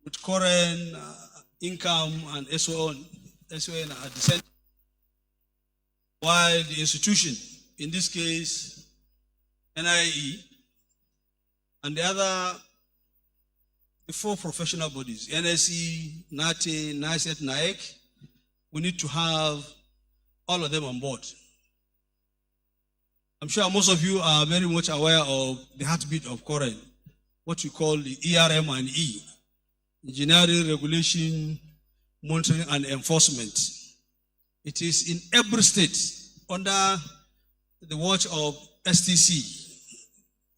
with current income and SON at the center, while the institution, in this case, NIE, and the four professional bodies, NSE, NATE, NICET, NAEC, we need to have all of them on board. I'm sure most of you are very much aware of the heartbeat of current, what we call the ERM and E, Engineering, Regulation, Monitoring and Enforcement. It is in every state under the watch of STC,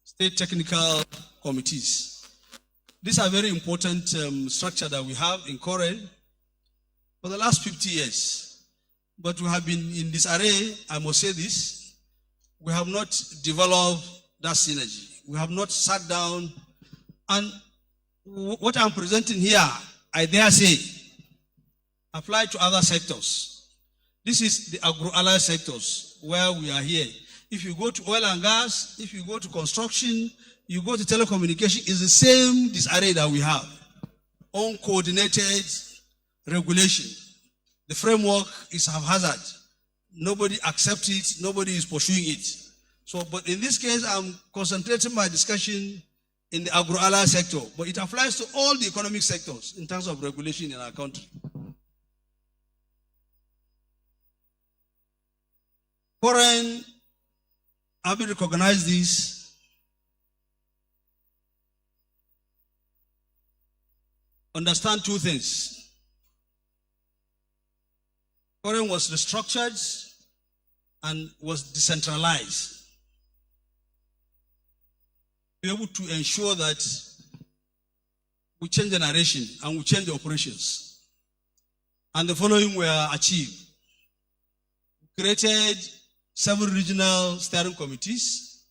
State Technical Committees. These are very important structure that we have in current for the last 50 years. But we have been in disarray, I must say this, we have not developed that synergy. We have not sat down, and what I'm presenting here, I dare say, apply to other sectors. This is the agro-allied sectors where we are here. If you go to oil and gas, if you go to construction, you go to telecommunication, it's the same disarray that we have. Uncoordinated regulation. The framework is haphazard. Nobody accepts it, nobody is pursuing it. So, but in this case, I'm concentrating my discussion in the agro-allied sector, but it applies to all the economic sectors in terms of regulation in our country. Foreign, having recognized this, understand two things. Foreign was restructured and was decentralized. Be able to ensure that we change the narration and we change the operations. And the following were achieved. We created 7 regional steering committees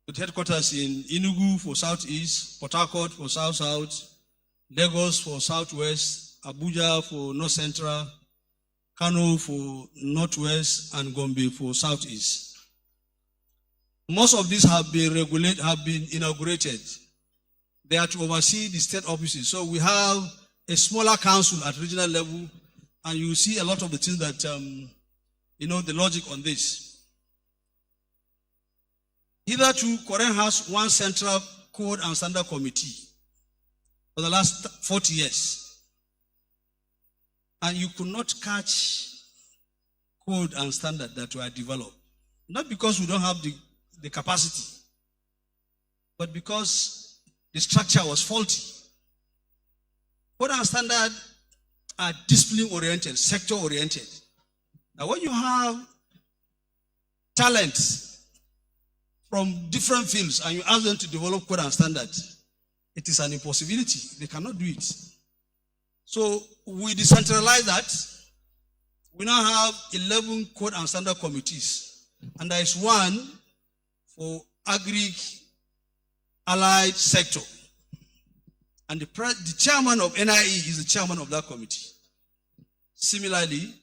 with headquarters in Enugu for Southeast, Port Harcourt for South-South, Lagos for Southwest, Abuja for North Central, Kano for Northwest, and Gombe for Southeast. Most of these have been inaugurated. They are to oversee the state offices. So we have a smaller council at regional level, and you see a lot of the things that, the logic on this. Hitherto, Korean has one central code and standard committee for the last 40 years. And you could not catch code and standard that were developed. Not because we don't have the capacity, but because the structure was faulty. Code and standard are discipline-oriented, sector-oriented. Now, when you have talents from different fields and you ask them to develop code and standard, it is an impossibility. They cannot do it. So we decentralize that. We now have 11 code and standard committees, and there is one for agri-allied sector. And the chairman of NIE is the chairman of that committee. Similarly,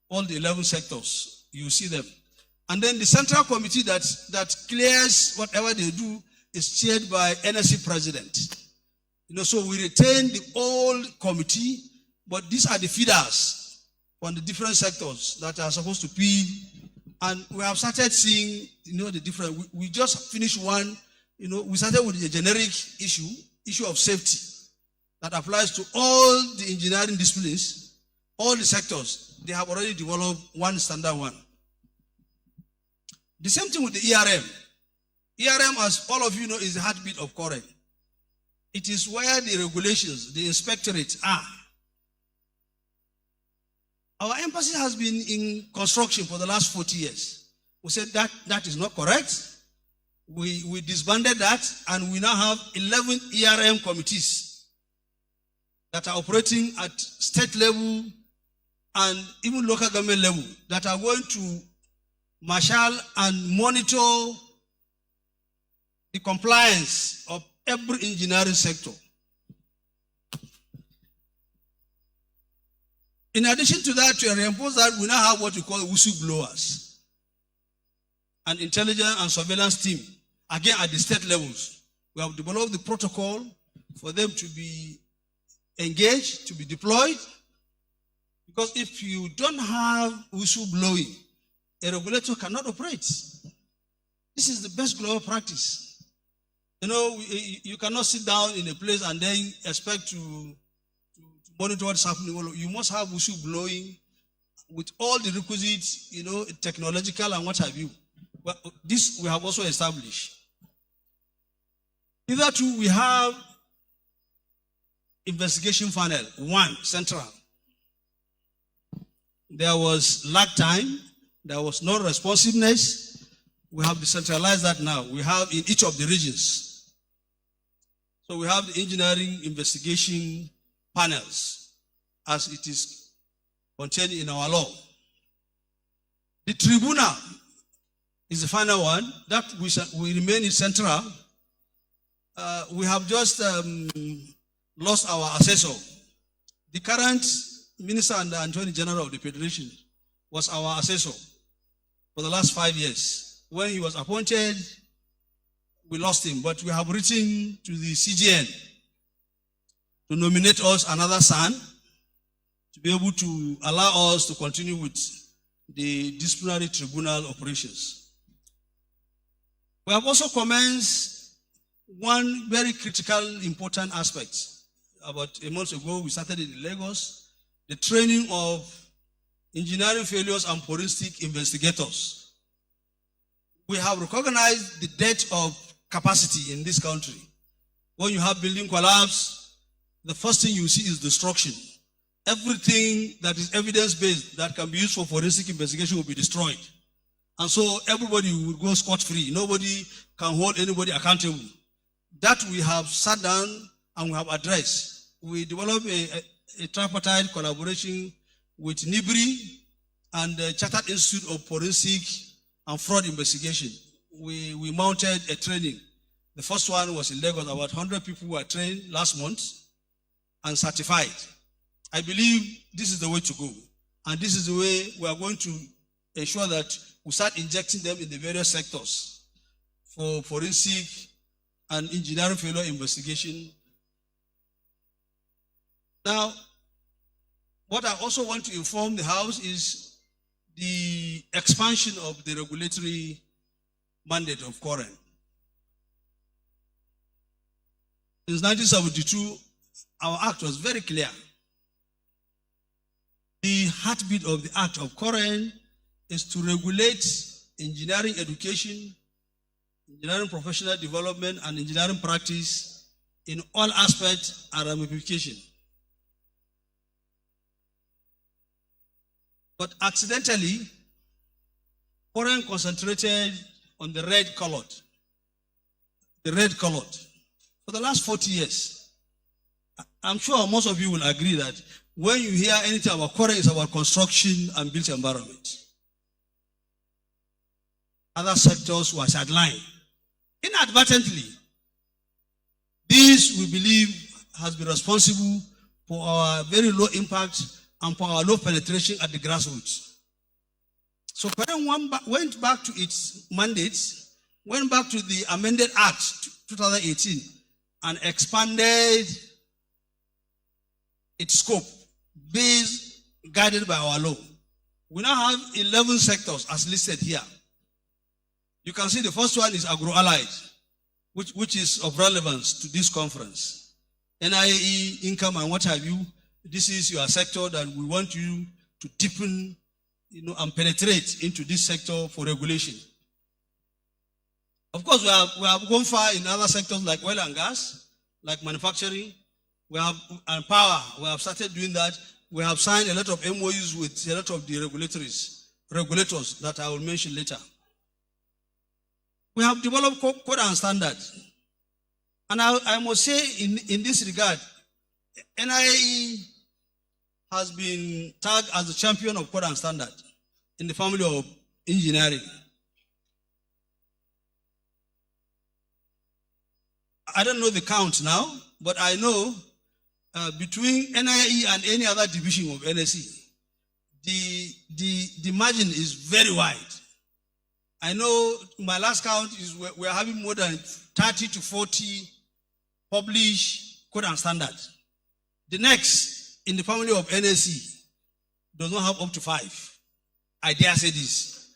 all the 11 sectors, you see them. And then the central committee that clears whatever they do is chaired by NSE president. So we retain the old committee, but these are the feeders on the different sectors that are supposed to be. And we have started seeing, the different. We just finished one. We started with a generic issue of safety that applies to all the engineering disciplines, all the sectors. They have already developed one standard one. The same thing with the ERM. ERM, as all of you know, is the heartbeat of current. It is where the regulations, the inspectorate are. Our emphasis has been in construction for the last 40 years. We said that is not correct. We disbanded that, and we now have 11 ERM committees that are operating at state level and even local government level that are going to marshal and monitor the compliance of every engineering sector. In addition to that, to reinforce that, we now have what we call whistleblowers, an intelligence and surveillance team, again at the state levels. We have developed the protocol for them to be engaged, to be deployed. Because if you don't have whistle blowing, a regulator cannot operate. This is the best global practice. You know, you cannot sit down in a place and then expect to monitor what's happening. You must have whistle blowing with all the requisites, you know, technological and what have you. Well, this we have also established. Hitherto, we have investigation panel, one, central. There was lag time, there was no responsiveness. We have decentralized that now. We have in each of the regions. So we have the engineering investigation panels as it is contained in our law. The tribunal is the final one that we remain in central. We have just lost our assessor. The current Minister and the Attorney General of the Federation was our assessor for the last 5 years. When he was appointed, we lost him, but we have written to the CGN to nominate us another son to be able to allow us to continue with the disciplinary tribunal operations. We have also commenced one very critical, important aspect. About a month ago, we started in Lagos, the training of engineering failures and forensic investigators. We have recognized the debt of capacity in this country. When you have building collapse, the first thing you see is destruction. Everything that is evidence-based that can be used for forensic investigation will be destroyed. And so everybody will go scot-free. Nobody can hold anybody accountable. That we have sat down and we have addressed. We developed a tripartite collaboration with NIBRI and the Chartered Institute of Forensic and Fraud Investigation. We mounted a training. The first one was in Lagos. About 100 people were trained last month and certified. I believe this is the way to go. And this is the way we are going to ensure that we start injecting them in the various sectors for forensic and engineering failure investigation. Now, what I also want to inform the House is the expansion of the regulatory mandate of Current. Since 1972, our act was very clear. The heartbeat of the act of Current is to regulate engineering education, engineering professional development, and engineering practice in all aspects and ramifications. But accidentally, Current concentrated on the red colored. For the last 40 years. I'm sure most of you will agree that when you hear anything about Current, it's about construction and built environment. Other sectors were sidelined. Inadvertently, this, we believe, has been responsible for our very low impact and for our low penetration at the grassroots. So Current went back to its mandates, went back to the amended Act 2018 and expanded its scope guided by our law. We now have 11 sectors as listed here. You can see the first one is agro-allied, which is of relevance to this conference. NIAE, income, and what have you. This is your sector that we want you to deepen, and penetrate into this sector for regulation. Of course, we have gone far in other sectors like oil and gas, like manufacturing, and power. We have started doing that. We have signed a lot of MOUs with a lot of the regulators that I will mention later. We have developed code and standards. And I must say in this regard, NIAE has been tagged as the champion of code and standard in the family of engineering. I don't know the count now, but I know between NIAE and any other division of NSE, the margin is very wide. I know my last count is we're having more than 30 to 40 published code and standard. The next in the family of NSE does not have up to 5. I dare say this.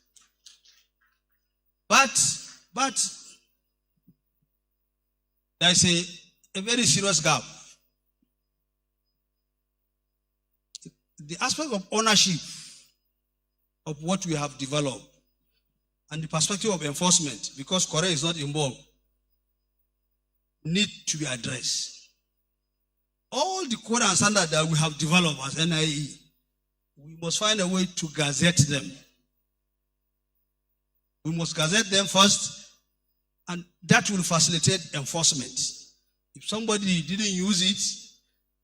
But there is a very serious gap. The aspect of ownership of what we have developed and the perspective of enforcement, because Korea is not involved, need to be addressed. All the code and standards that we have developed as NIE, we must find a way to gazette them. We must gazette them first, and that will facilitate enforcement. If somebody didn't use it,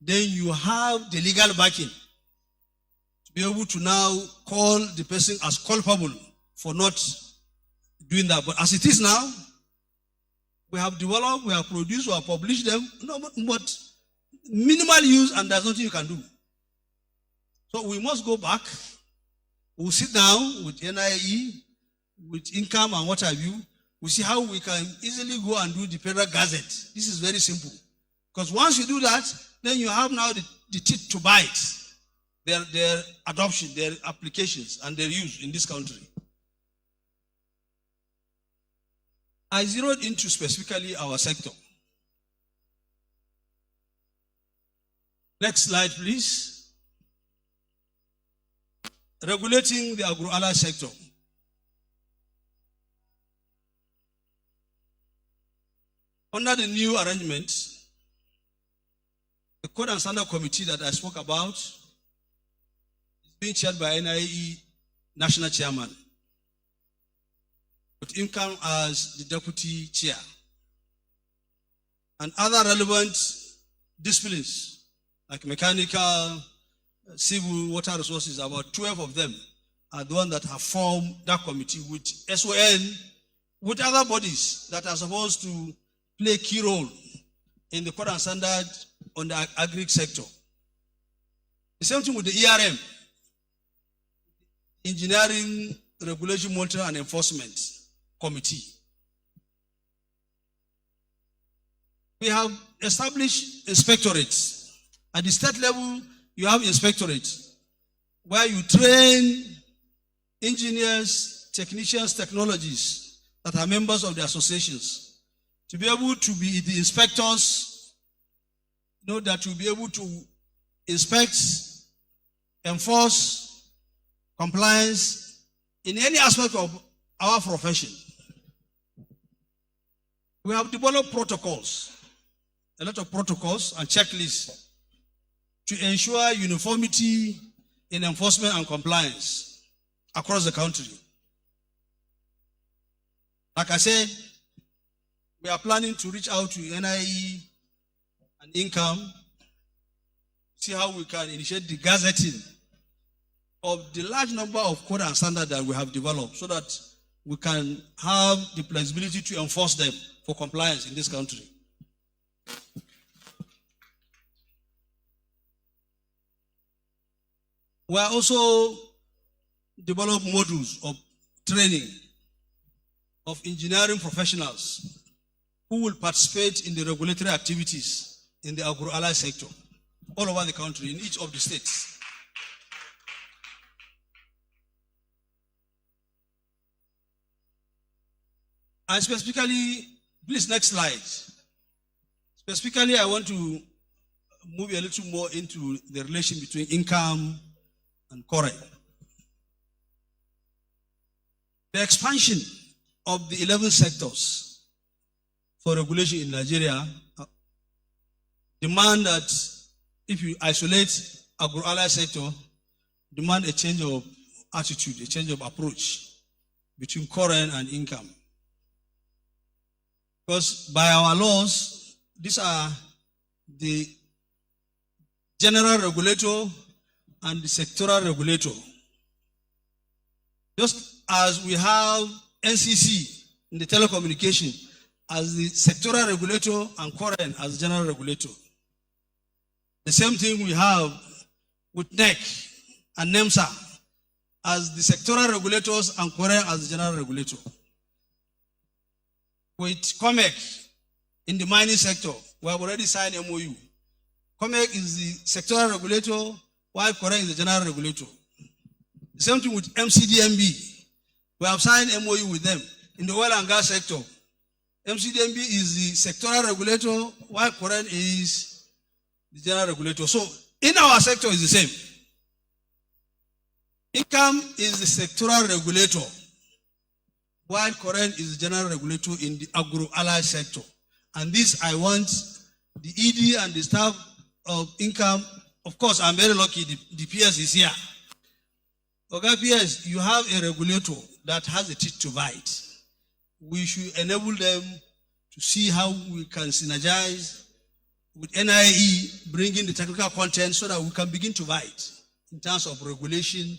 then you have the legal backing to be able to now call the person as culpable for not doing that. But as it is now, we have developed, we have produced, we have published them, no, but minimal use, and there's nothing you can do. So we must go back. We'll sit down with NIE, with NCAM and what have you. We see how we can easily go and do the Federal Gazette. This is very simple. Because once you do that, then you have now the teeth to bite their adoption, their applications, and their use in this country. I zeroed into specifically our sector. Next slide, please. Regulating the agro-allied sector. Under the new arrangement, the Code and Standard Committee that I spoke about is being chaired by NIE National Chairman, with income as the Deputy Chair. And other relevant disciplines, like mechanical, civil, water resources, about 12 of them are the ones that have formed that committee with SON, with other bodies that are supposed to play a key role in the code and standard on the agri sector. The same thing with the ERM, Engineering, Regulation, Monitoring and Enforcement Committee. We have established inspectorates. At the state level, you have inspectorates where you train engineers, technicians, technologists that are members of the associations to be able to be the inspectors, that will be able to inspect, enforce, compliance in any aspect of our profession. We have developed protocols, a lot of protocols and checklists to ensure uniformity in enforcement and compliance across the country. Like I said, we are planning to reach out to NIE and NCAM, see how we can initiate the gazetting of the large number of code and standards that we have developed so that we can have the flexibility to enforce them for compliance in this country. We are also developing modules of training of engineering professionals who will participate in the regulatory activities in the agro-allied sector all over the country, in each of the states. And specifically, please, next slide. Specifically, I want to move a little more into the relation between income and Korea. The expansion of the 11 sectors for regulation in Nigeria demand that if you isolate agro-allied sector, demand a change of attitude, a change of approach between Korean and income. Because by our laws, these are the general regulator and the sectoral regulator. Just as we have NCC in the telecommunication as the sectoral regulator and Korean as the general regulator. The same thing we have with NEC and NEMSA as the sectoral regulators and Korean as the general regulator. With COMEC in the mining sector, We have already signed MOU. COMEC is the sectoral regulator, while Korea is the general regulator. The same thing with MCDMB. We have signed MOU with them in the oil and gas sector. MCDMB is the sectoral regulator, while Korea is the general regulator. So in our sector is the same. NCAM is the sectoral regulator, while Korea is the general regulator in the agro-allied sector. And this, I want the ED and the staff of NCAM. Of course, I'm very lucky the PS is here. Okay, PS, you have a regulator that has a teeth to bite. We should enable them to see how we can synergize with NIE, bring in the technical content so that we can begin to bite in terms of regulation,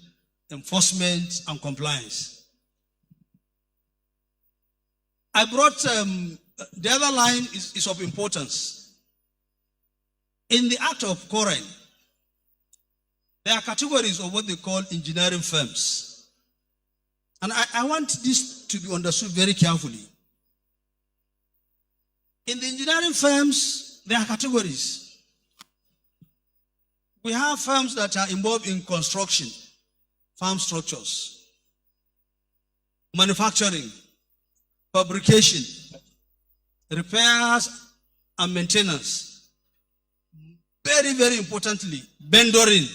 enforcement, and compliance. I brought the other line is of importance. In the Act of Koren, there are categories of what they call engineering firms. And I want this to be understood very carefully. In the engineering firms, there are categories. We have firms that are involved in construction, farm structures, manufacturing, fabrication, repairs and maintenance. Very, very importantly, vendoring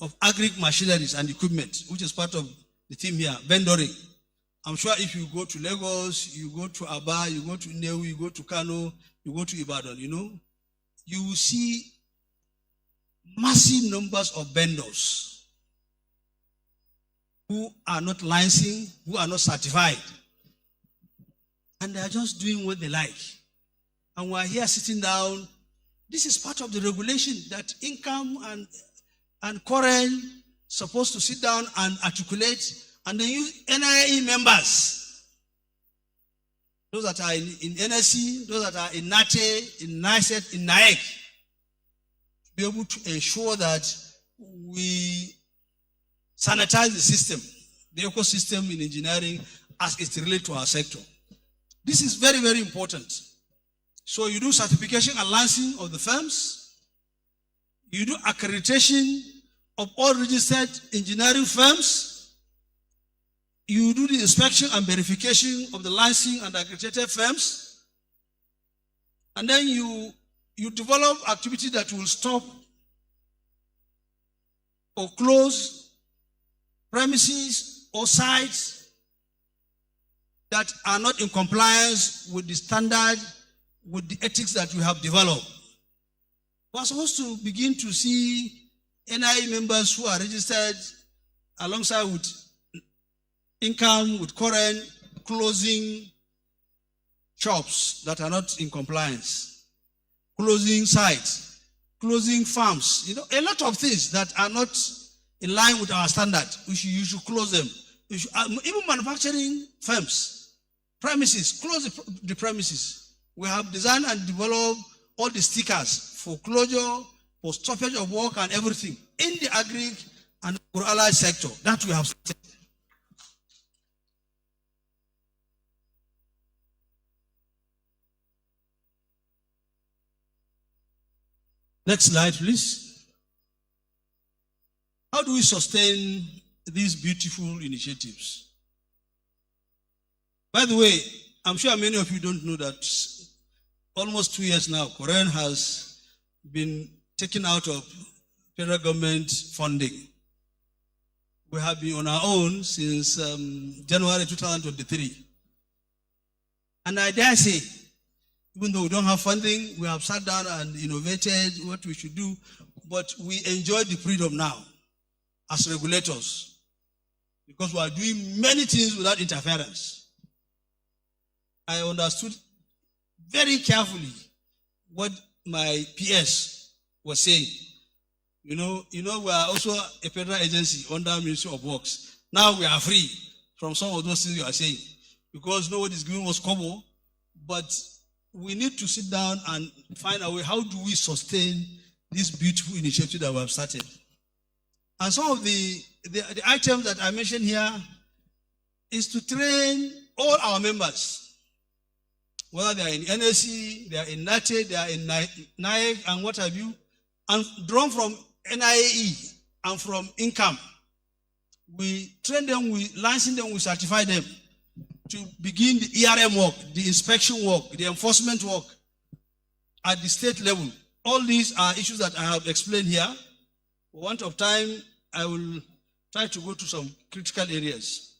of agri machineries and equipment, which is part of the theme here, vendoring. I'm sure if you go to Lagos, you go to Aba, you go to Niae, you go to Kano, you go to Ibadan, you will see massive numbers of vendors who are not licensed, who are not certified. And they are just doing what they like. And we're here sitting down. This is part of the regulation that NCAM and Koren supposed to sit down and articulate, and then use NIE members. Those that are in NSC, those that are in NATE, in NICET, in Niae, to be able to ensure that we sanitize the system, the ecosystem in engineering as it relates to our sector. This is very, very important. So you do certification and licensing of the firms. You do accreditation of all registered engineering firms. You do the inspection and verification of the licensing and accredited firms. And then you develop activity that will stop or close premises or sites that are not in compliance with the standard, with the ethics that we have developed. We're supposed to begin to see NIE members who are registered alongside with NCAM, with Koren, closing shops that are not in compliance, closing sites, closing farms, a lot of things that are not in line with our standard. You should close them. Even manufacturing firms, premises, close the premises. We have designed and developed all the stickers for closure, for stoppage of work and everything in the agri and agro-allied sector that we have started. Next slide, please. How do we sustain these beautiful initiatives? By the way, I'm sure many of you don't know that almost 2 years now, Koren has been taken out of federal government funding. We have been on our own since January 2023. And I dare say, even though we don't have funding, we have sat down and innovated what we should do, but we enjoy the freedom now as regulators because we are doing many things without interference. I understood very carefully what my PS was saying. We are also a federal agency under Ministry of Works. Now we are free from some of those things you are saying because nobody is giving us kobo, but we need to sit down and find a way, how do we sustain this beautiful initiative that we have started? And some of the items that I mentioned here is to train all our members. whether they are in NSC, they are in NATE, they are in Niae, and what have you, and drawn from NIAE and from NCAM. We train them, we license them, we certify them to begin the ERM work, the inspection work, the enforcement work at the state level. All these are issues that I have explained here. For want of time, I will try to go to some critical areas.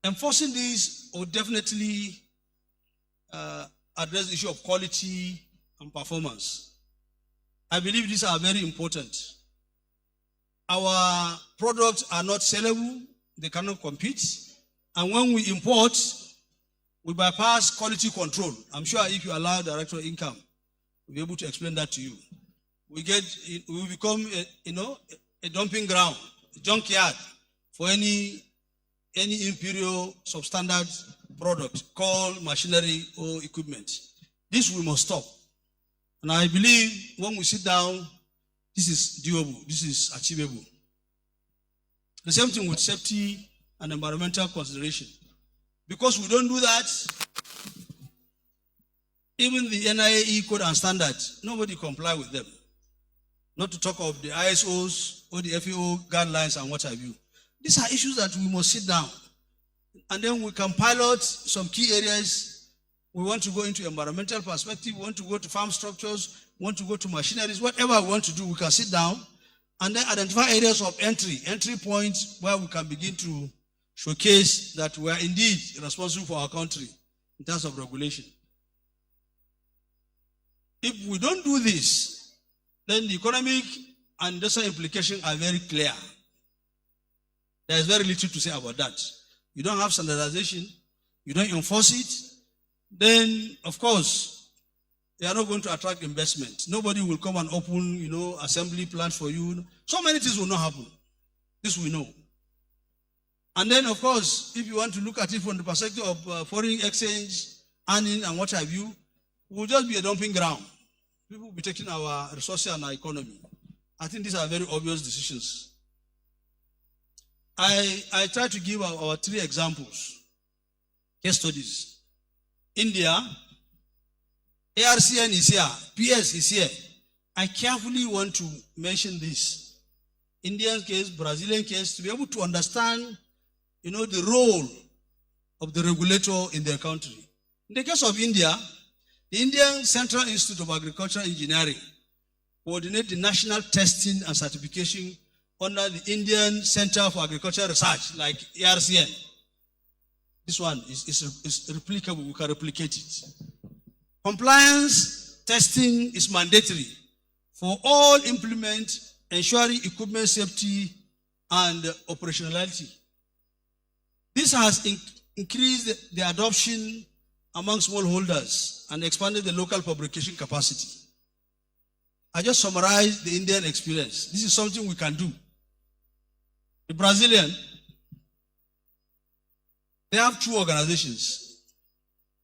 Enforcing these will definitely address the issue of quality and performance. I believe these are very important. Our products are not sellable, they cannot compete. And when we import, we bypass quality control. I'm sure if you allow Director of Income, we'll be able to explain that to you. We become a dumping ground, a junkyard for any imperial substandard product called machinery or equipment. This we must stop. And I believe when we sit down, this is doable, this is achievable. The same thing with safety and environmental consideration. Because we don't do that, even the NIAE code and standards, nobody comply with them. Not to talk of the ISOs or the FAO guidelines and what have you. These are issues that we must sit down. And then we can pilot some key areas. We want to go into environmental perspective, we want to go to farm structures, we want to go to machineries, whatever we want to do, we can sit down and then identify areas of entry points where we can begin to showcase that we are indeed responsible for our country in terms of regulation. If we don't do this, then the economic and industrial implications are very clear. There is very little to say about that. You don't have standardization, you don't enforce it, then, of course, they are not going to attract investment. Nobody will come and open, assembly plants for you. So many things will not happen. This we know. And then, of course, if you want to look at it from the perspective of foreign exchange, earning, and what have you, it will just be a dumping ground. People will be taking our resources and our economy. I think these are very obvious decisions. I try to give our three examples, case studies. India, ARCN is here, PS is here. I carefully want to mention this. Indian case, Brazilian case, to be able to understand, the role of the regulator in their country. In the case of India, the Indian Central Institute of Agricultural Engineering coordinates the national testing and certification under the Indian Center for Agricultural Research, like ARCN. This one is replicable, we can replicate it. Compliance testing is mandatory for all implements, ensuring equipment safety and operationality. This has increased the adoption among smallholders and expanded the local publication capacity. I just summarized the Indian experience. This is something we can do. The Brazilian, they have two organizations.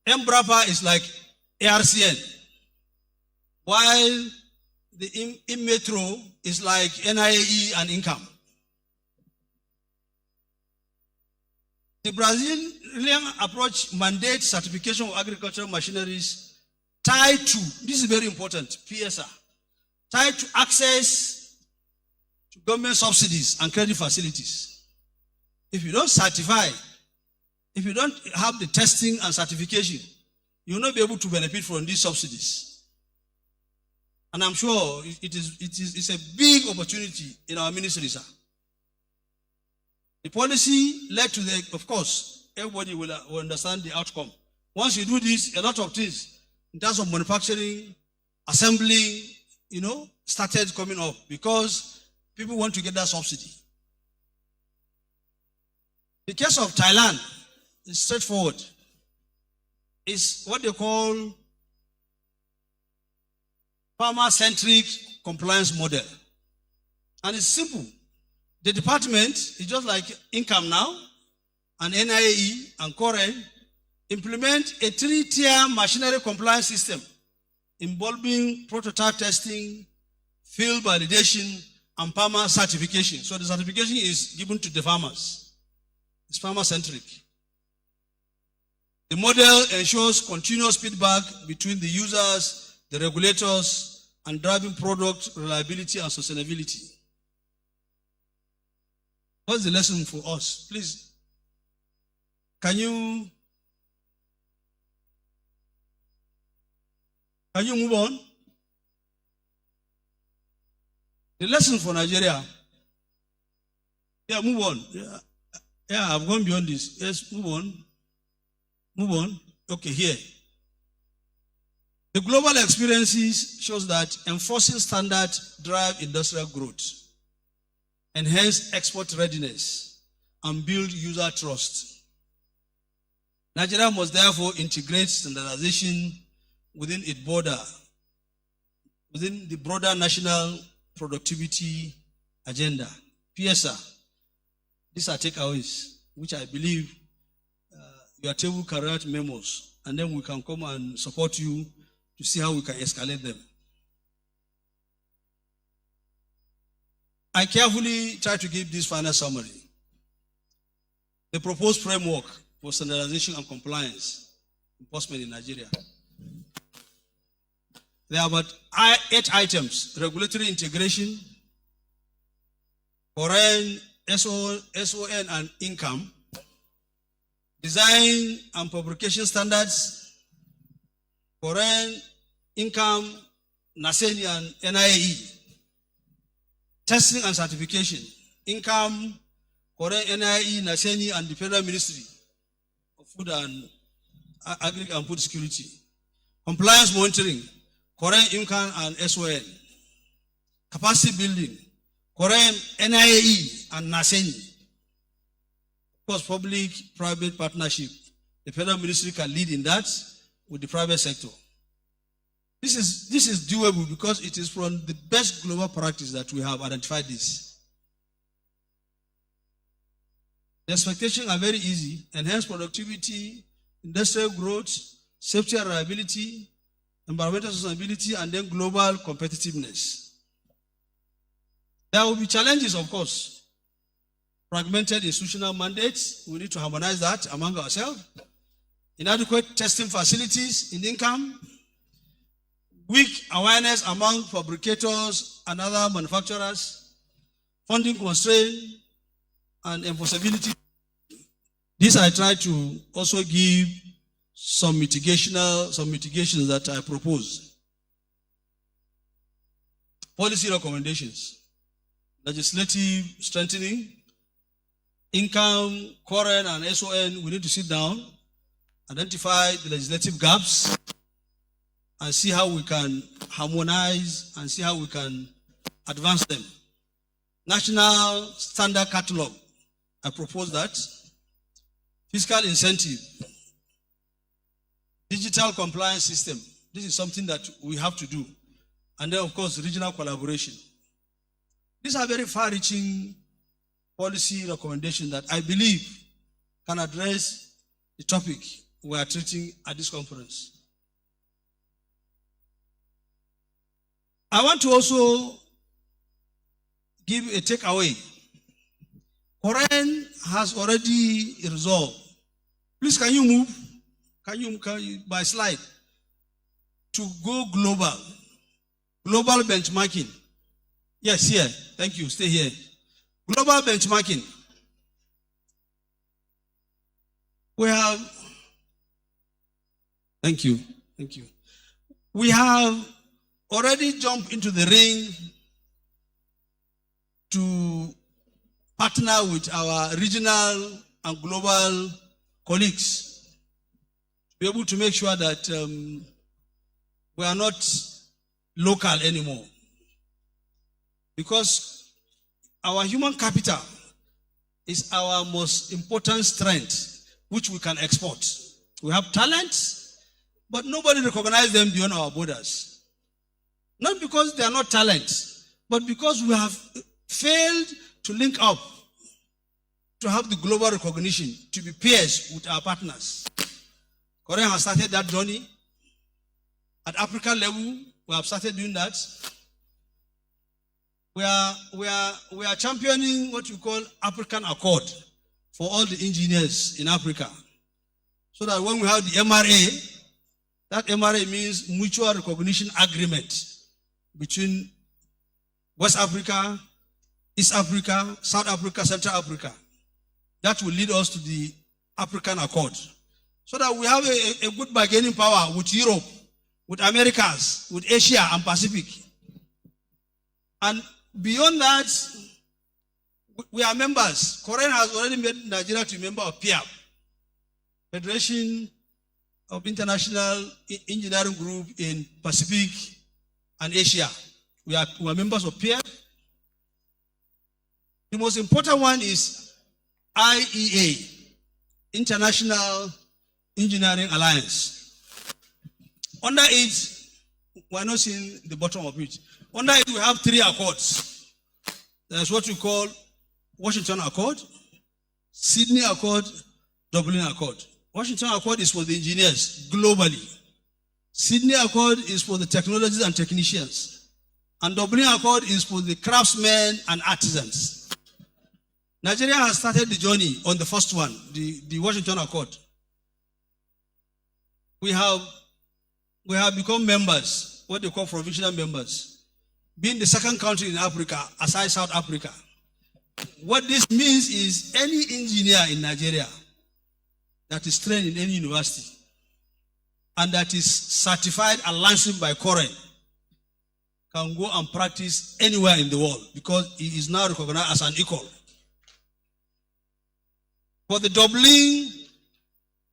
Embrapa is like ARCN, while the Inmetro is like NIAE and NCAM. The Brazilian approach mandates certification of agricultural machineries tied to, this is very important, PSR, tied to access to government subsidies and credit facilities. If you don't certify, if you don't have the testing and certification, you will not be able to benefit from these subsidies. And I'm sure it's a big opportunity in our ministry, sir. The policy led to of course, everybody will understand the outcome. Once you do this, a lot of things in terms of manufacturing, assembling, started coming up because people want to get that subsidy. The case of Thailand is straightforward. It's what they call farmer-centric compliance model. And it's simple. The department is just like Income now, and NIAE and Coren implement a 3-tier machinery compliance system involving prototype testing, field validation, and farmer certification. So the certification is given to the farmers. It's farmer-centric. The model ensures continuous feedback between the users, the regulators, and driving product reliability and sustainability. What's the lesson for us? Please, can you move on? The lesson for Nigeria. Yeah, move on. Yeah, I've gone beyond this. Yes, move on. Move on. Okay, here. The global experiences shows that enforcing standards drive industrial growth, enhance export readiness, and build user trust. Nigeria must therefore integrate standardization within its border, within the broader national productivity agenda. PSR. These are takeaways, which I believe your table can write memos, and then we can come and support you to see how we can escalate them. I carefully try to give this final summary. The proposed framework for standardization and compliance enforcement in Nigeria. There are about 8 items: regulatory integration, foreign SON and income, design and publication standards, foreign income, NASENI and NIAE, testing and certification, income, foreign NIAE, NASENI, and the Federal Ministry of Food and Agri and Food Security, compliance monitoring, foreign income and SON, capacity building, foreign NIAE and NASENI. Of course, public-private partnership. The Federal Ministry can lead in that with the private sector. This is doable because it is from the best global practice that we have identified this. The expectations are very easy: enhanced productivity, industrial growth, safety and reliability, environmental sustainability, and then global competitiveness. There will be challenges, of course. Fragmented institutional mandates, we need to harmonize that among ourselves. Inadequate testing facilities in income, weak awareness among fabricators and other manufacturers, funding constraint, and enforceability. This I try to also give some mitigations that I propose. Policy recommendations, legislative strengthening, income, foreign, and SON. We need to sit down, identify the legislative gaps, and see how we can harmonize and see how we can advance them. National standard catalog, I propose that. Fiscal incentive, digital compliance system. This is something that we have to do. And then, of course, regional collaboration. These are very far-reaching policy recommendations that I believe can address the topic we are treating at this conference. I want to also give a takeaway. Foreign has already resolved. Please, can you move? Can you by slide to go global? Global benchmarking. Yes, here. Thank you. Stay here. Global benchmarking. We have, thank you. We have already jumped into the ring to partner with our regional and global colleagues to be able to make sure that we are not local anymore. Because our human capital is our most important strength, which we can export. We have talents, but nobody recognizes them beyond our borders. Not because they are not talents, but because we have failed to link up, to have the global recognition, to be peers with our partners. Korea has started that journey. At African level, we have started doing that. We are championing what you call African Accord for all the engineers in Africa, So that when we have the MRA, that MRA means mutual recognition agreement between West Africa, East Africa, South Africa, Central Africa. That will lead us to the African Accord. So that we have a good bargaining power with Europe, with Americas, with Asia and Pacific. And beyond that, we are members. Korea has already made Nigeria to be a member of PIAP, Federation of International Engineering Group in Pacific and Asia. We are members of PIAP. The most important one is IEA, International Engineering Alliance. Under it, we are not seeing the bottom of it. Under it, we have 3 accords. There's what we call Washington Accord, Sydney Accord, Dublin Accord. Washington Accord is for the engineers globally. Sydney Accord is for the technologists and technicians. And Dublin Accord is for the craftsmen and artisans. Nigeria has started the journey on the first one, the Washington Accord. We have become members, what they call provisional members, being the second country in Africa, aside South Africa. What this means is any engineer in Nigeria that is trained in any university and that is certified and licensed by Korea can go and practice anywhere in the world because he is now recognized as an equal. For the Dublin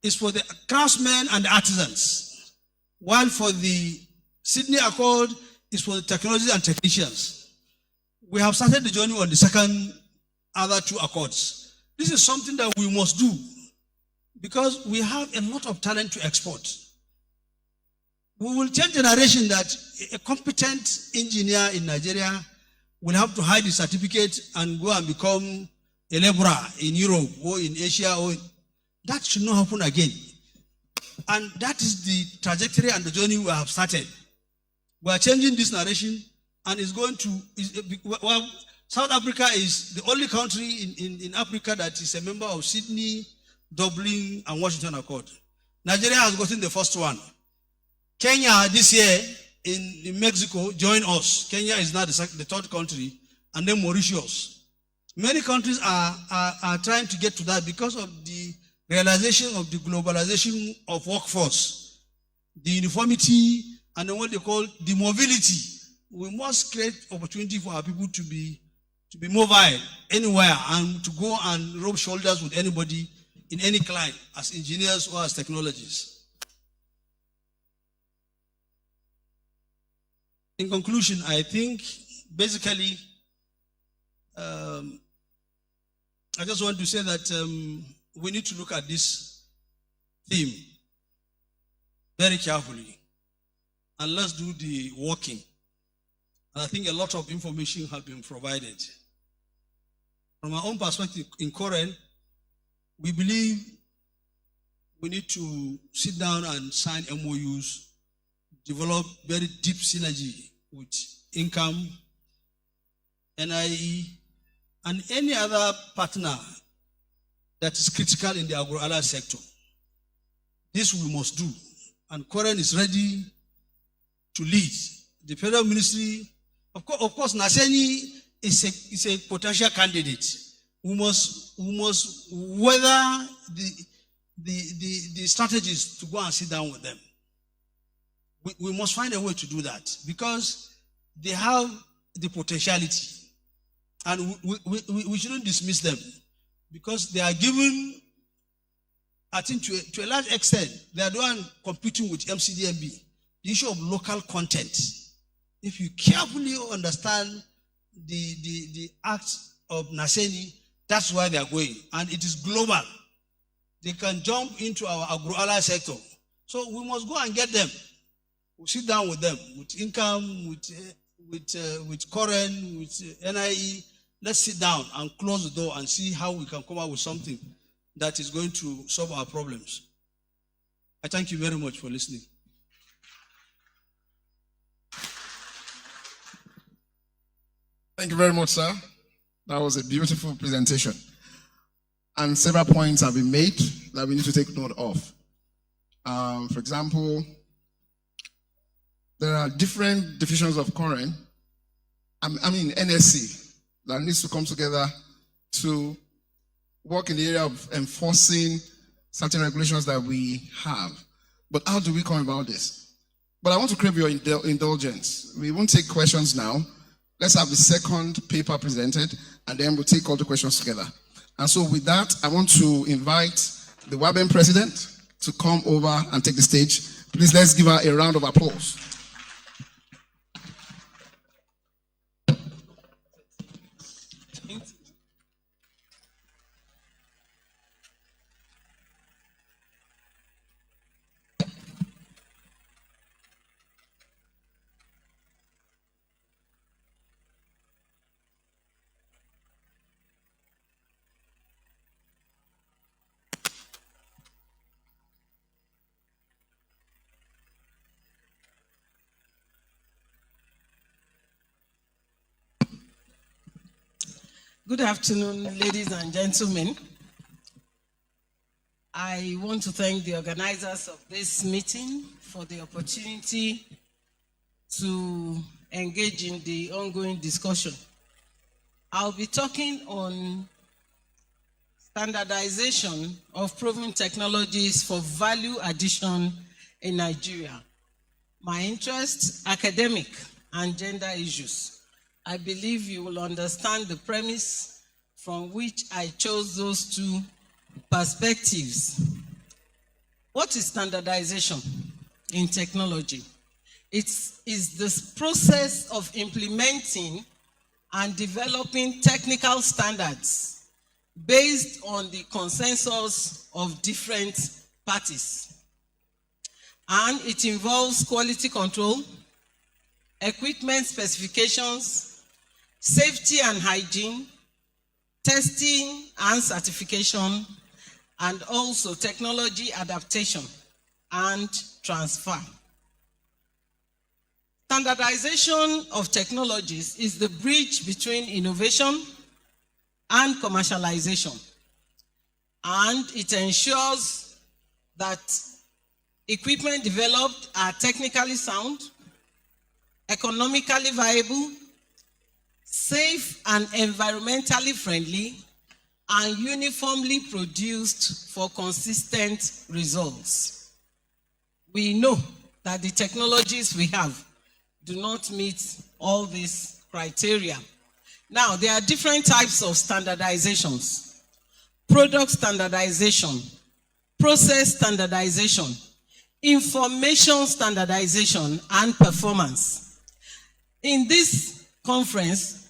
is for the craftsmen and the artisans, while for the Sydney Accord is for the technologists and technicians. We have started the journey on the other 2 accords. This is something that we must do because we have a lot of talent to export. We will change generation that a competent engineer in Nigeria will have to hide his certificate and go and become a laborer in Europe or in Asia. That should not happen again. And that is the trajectory and the journey we have started. We are changing this narration and it's going to, South Africa is the only country in Africa that is a member of Sydney, Dublin, and Washington Accord. Nigeria has gotten the first one. Kenya this year in Mexico joined us. Kenya is now the 3rd country, and then Mauritius. Many countries are trying to get to that because of the realization of the globalization of workforce, the uniformity, and then what they call the mobility. We must create opportunity for our people to be mobile anywhere and to go and rub shoulders with anybody in any client as engineers or as technologists. In conclusion, I think basically I just want to say that we need to look at this theme very carefully and let's do the working. And I think a lot of information has been provided. From our own perspective in Koren, we believe we need to sit down and sign MOUs, develop very deep synergy with NCAM, NIE, and any other partner that is critical in the agro-allied sector. This we must do, and Koren is ready to lead. The federal ministry, of course, Naseni is a potential candidate. We must weather the strategies to go and sit down with them. We must find a way to do that because they have the potentiality, and we shouldn't dismiss them because they are given, I think to a large extent, they are the one competing with MCDMB. The issue of local content. If you carefully understand the act of Naseni, that's why they are going, and it is global. They can jump into our agro-allied sector. So we must go and get them. We'll sit down with them, with NCAM, with Koren, with NIE. Let's sit down and close the door and see how we can come up with something that is going to solve our problems. I thank you very much for listening. Thank you very much, sir. That was a beautiful presentation. And several points have been made that we need to take note of. For example, there are different divisions of current, NSC, that needs to come together to work in the area of enforcing certain regulations that we have. But how do we come about this? But I want to crave your indulgence. We won't take questions now. Let's have the second paper presented, and then we'll take all the questions together. And so with that, I want to invite the WABEM president to come over and take the stage. Please, let's give her a round of applause. Good afternoon, ladies and gentlemen. I want to thank the organizers of this meeting for the opportunity to engage in the ongoing discussion. I'll be talking on standardization of proven technologies for value addition in Nigeria. My interest, academic and gender issues. I believe you will understand the premise from which I chose those two perspectives. What is standardization in technology? It is this process of implementing and developing technical standards based on the consensus of different parties. And it involves quality control, equipment specifications, safety and hygiene, testing and certification, and also technology adaptation and transfer. Standardization of technologies is the bridge between innovation and commercialization, and it ensures that equipment developed are technically sound, economically viable, safe and environmentally friendly, and uniformly produced for consistent results. We know that the technologies we have do not meet all these criteria. Now, there are different types of standardizations: product standardization, process standardization, information standardization, and performance. In this conference,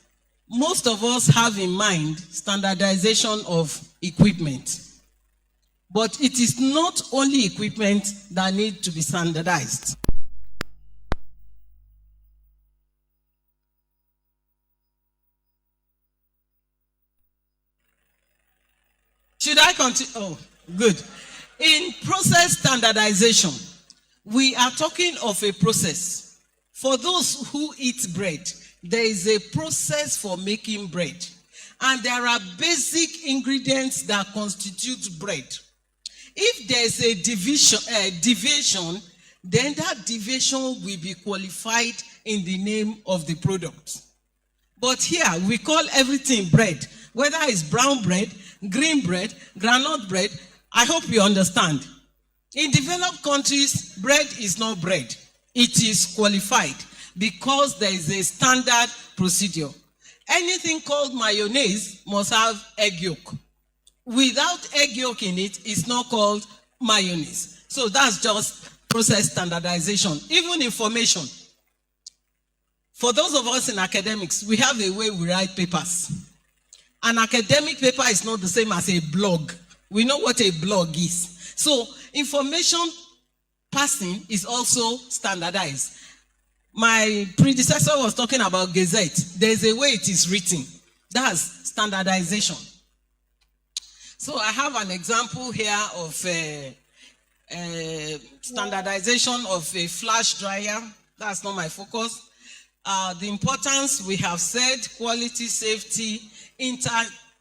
most of us have in mind standardization of equipment. But it is not only equipment that need to be standardized. Should I continue? Oh, good. In process standardization, we are talking of a process. For those who eat bread, there is a process for making bread. And there are basic ingredients that constitute bread. If there is a deviation, then that deviation will be qualified in the name of the product. But here, we call everything bread. Whether it's brown bread, green bread, granite bread, I hope you understand. In developed countries, bread is not bread. It is qualified because there is a standard procedure. Anything called mayonnaise must have egg yolk. Without egg yolk in it, it's not called mayonnaise. So that's just process standardization. Even information. For those of us in academics, we have a way we write papers. An academic paper is not the same as a blog. We know what a blog is. So information passing is also standardized. My predecessor was talking about Gazette. There's a way it is written. That's standardization. So I have an example here of standardization of a flash dryer. That's not my focus. The importance we have said: quality, safety,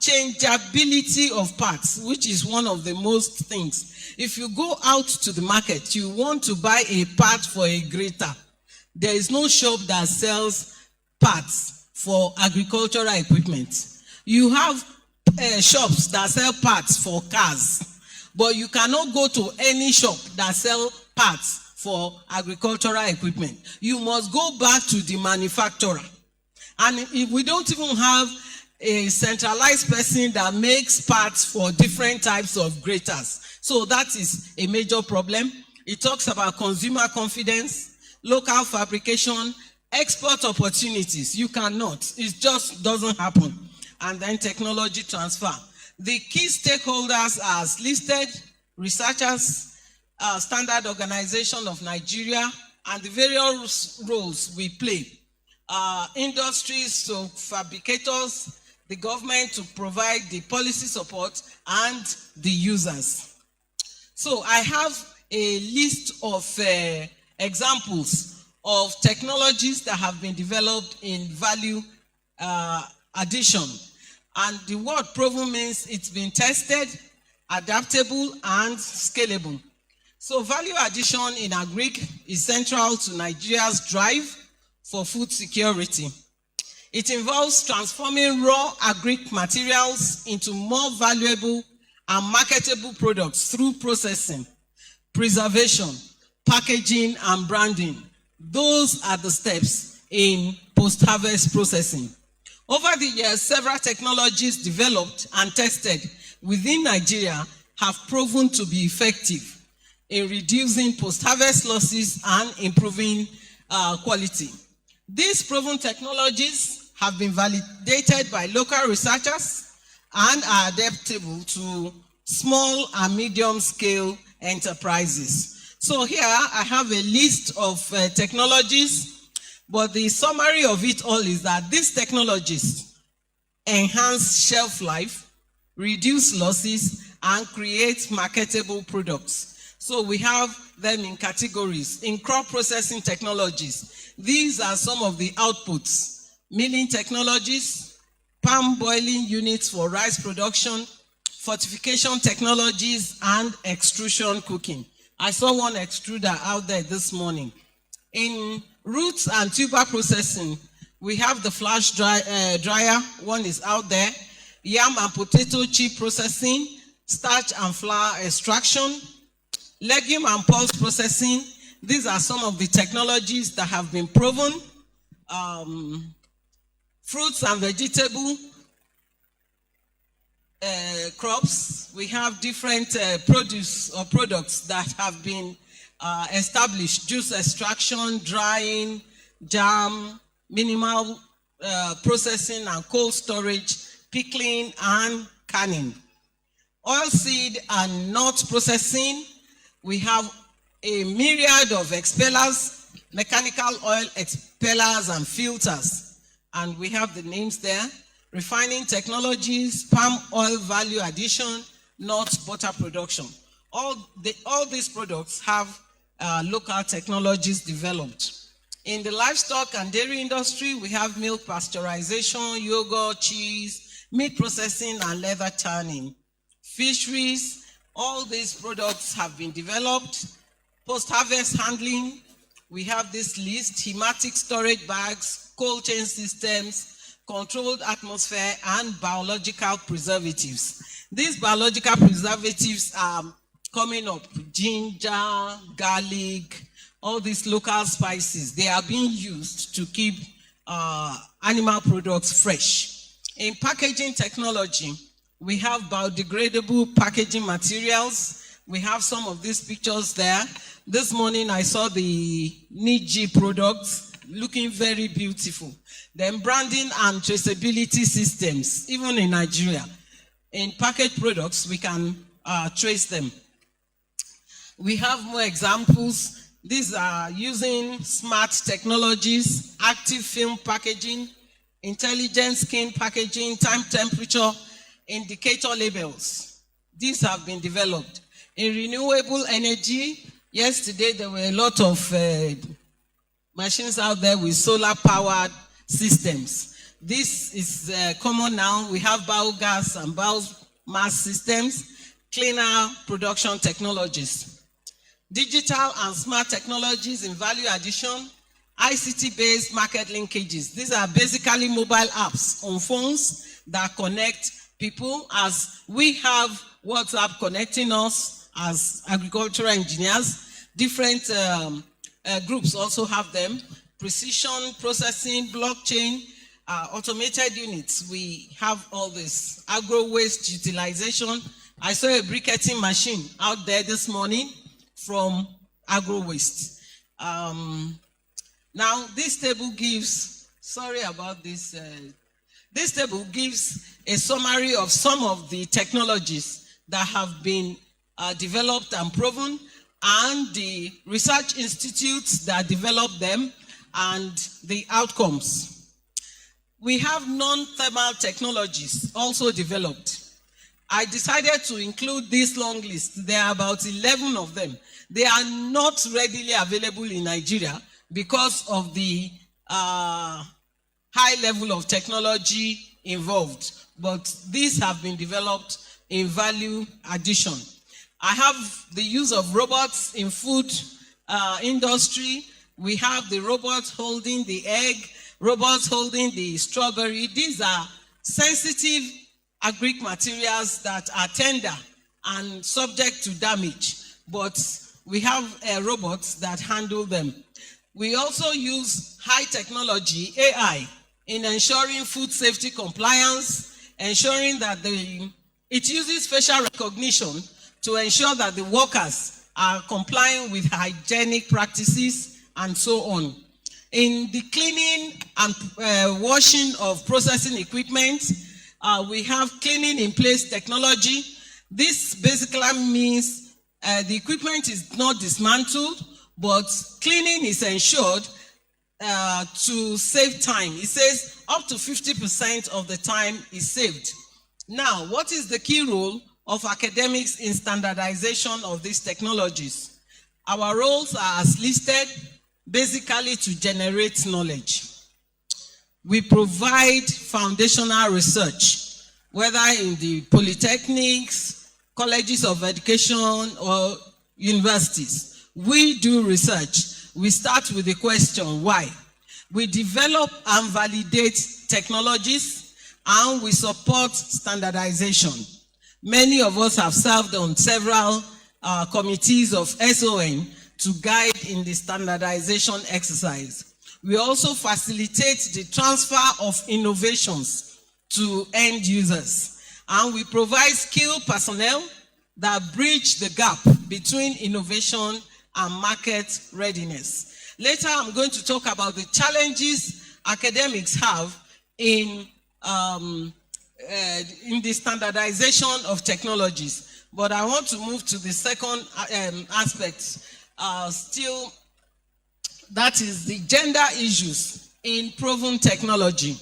changeability of parts, which is one of the most things. If you go out to the market, you want to buy a part for a grater. There is no shop that sells parts for agricultural equipment. You have shops that sell parts for cars, but you cannot go to any shop that sell parts for agricultural equipment. You must go back to the manufacturer. And if we don't even have a centralized person that makes parts for different types of graters, so that is a major problem. It talks about consumer confidence, local fabrication, export opportunities. You cannot. It just doesn't happen. And then technology transfer. The key stakeholders are listed: researchers, Standard Organization of Nigeria, and the various roles we play. Industries, so fabricators, the government to provide the policy support, and the users. So I have a list of examples of technologies that have been developed in value addition. And the word proven means it's been tested, adaptable, and scalable. So value addition in agric is central to Nigeria's drive for food security. It involves transforming raw agric materials into more valuable and marketable products through processing, preservation, packaging, and branding. Those are the steps in post-harvest processing. Over the years, several technologies developed and tested within Nigeria have proven to be effective in reducing post-harvest losses and improving quality. These proven technologies have been validated by local researchers and are adaptable to small and medium-scale enterprises. So here I have a list of technologies, but the summary of it all is that these technologies enhance shelf life, reduce losses, and create marketable products. So we have them in categories. In crop processing technologies, these are some of the outputs: milling technologies, palm boiling units for rice production, fortification technologies, and extrusion cooking. I saw one extruder out there this morning. In roots and tuber processing, we have the flash dryer, one is out there, yam and potato chip processing, starch and flour extraction, legume and pulse processing. These are some of the technologies that have been proven. Fruits and vegetable crops, we have different produce or products that have been established: juice extraction, drying, jam, minimal processing and cold storage, pickling, and canning. Oilseed and nut processing, we have a myriad of expellers, mechanical oil expellers and filters, and we have the names there. Refining technologies, palm oil value addition, nut butter production. All these products have local technologies developed. In the livestock and dairy industry, we have milk pasteurization, yogurt, cheese, meat processing, and leather tanning. Fisheries, all these products have been developed. Post-harvest handling, we have this list: hematic storage bags, cold chain systems, controlled atmosphere, and biological preservatives. These biological preservatives are coming up: ginger, garlic, all these local spices. They are being used to keep animal products fresh. In packaging technology, we have biodegradable packaging materials. We have some of these pictures there. This morning I saw the Niae products looking very beautiful. Then branding and traceability systems, even in Nigeria. In packaged products, we can trace them. We have more examples. These are using smart technologies, active film packaging, intelligent skin packaging, time temperature, indicator labels. These have been developed. In renewable energy, yesterday there were a lot of machines out there with solar-powered systems. This is common now. We have biogas and biomass systems, cleaner production technologies, digital and smart technologies in value addition, ICT-based market linkages. These are basically mobile apps on phones that connect people, as we have WhatsApp connecting us as agricultural engineers. Different groups also have them. Precision processing, blockchain, automated units. We have all this. Agro-waste utilization. I saw a briquetting machine out there this morning from agro-waste. Now, this table gives, sorry about this, this table gives a summary of some of the technologies that have been developed and proven, and the research institutes that developed them, and the outcomes. We have non-thermal technologies also developed. I decided to include this long list. There are about 11 of them. They are not readily available in Nigeria because of the high level of technology involved, but these have been developed in value addition. I have the use of robots in food industry. We have the robots holding the egg, robots holding the strawberry. These are sensitive agric materials that are tender and subject to damage, but we have robots that handle them. We also use high technology, AI, in ensuring food safety compliance, ensuring that it uses facial recognition to ensure that the workers are complying with hygienic practices and so on. In the cleaning and washing of processing equipment, we have cleaning in place technology. This basically means the equipment is not dismantled, but cleaning is ensured to save time. It says up to 50% of the time is saved. Now, what is the key role of academics in standardization of these technologies? Our roles are as listed, basically to generate knowledge. We provide foundational research, whether in the polytechnics, colleges of education, or universities. We do research. We start with the question, why? We develop and validate technologies, and we support standardization. Many of us have served on several committees of SON to guide in the standardization exercise. We also facilitate the transfer of innovations to end users, and we provide skilled personnel that bridge the gap between innovation and market readiness. Later, I'm going to talk about the challenges academics have in the standardization of technologies. But I want to move to the second aspect, still, that is the gender issues in proven technology.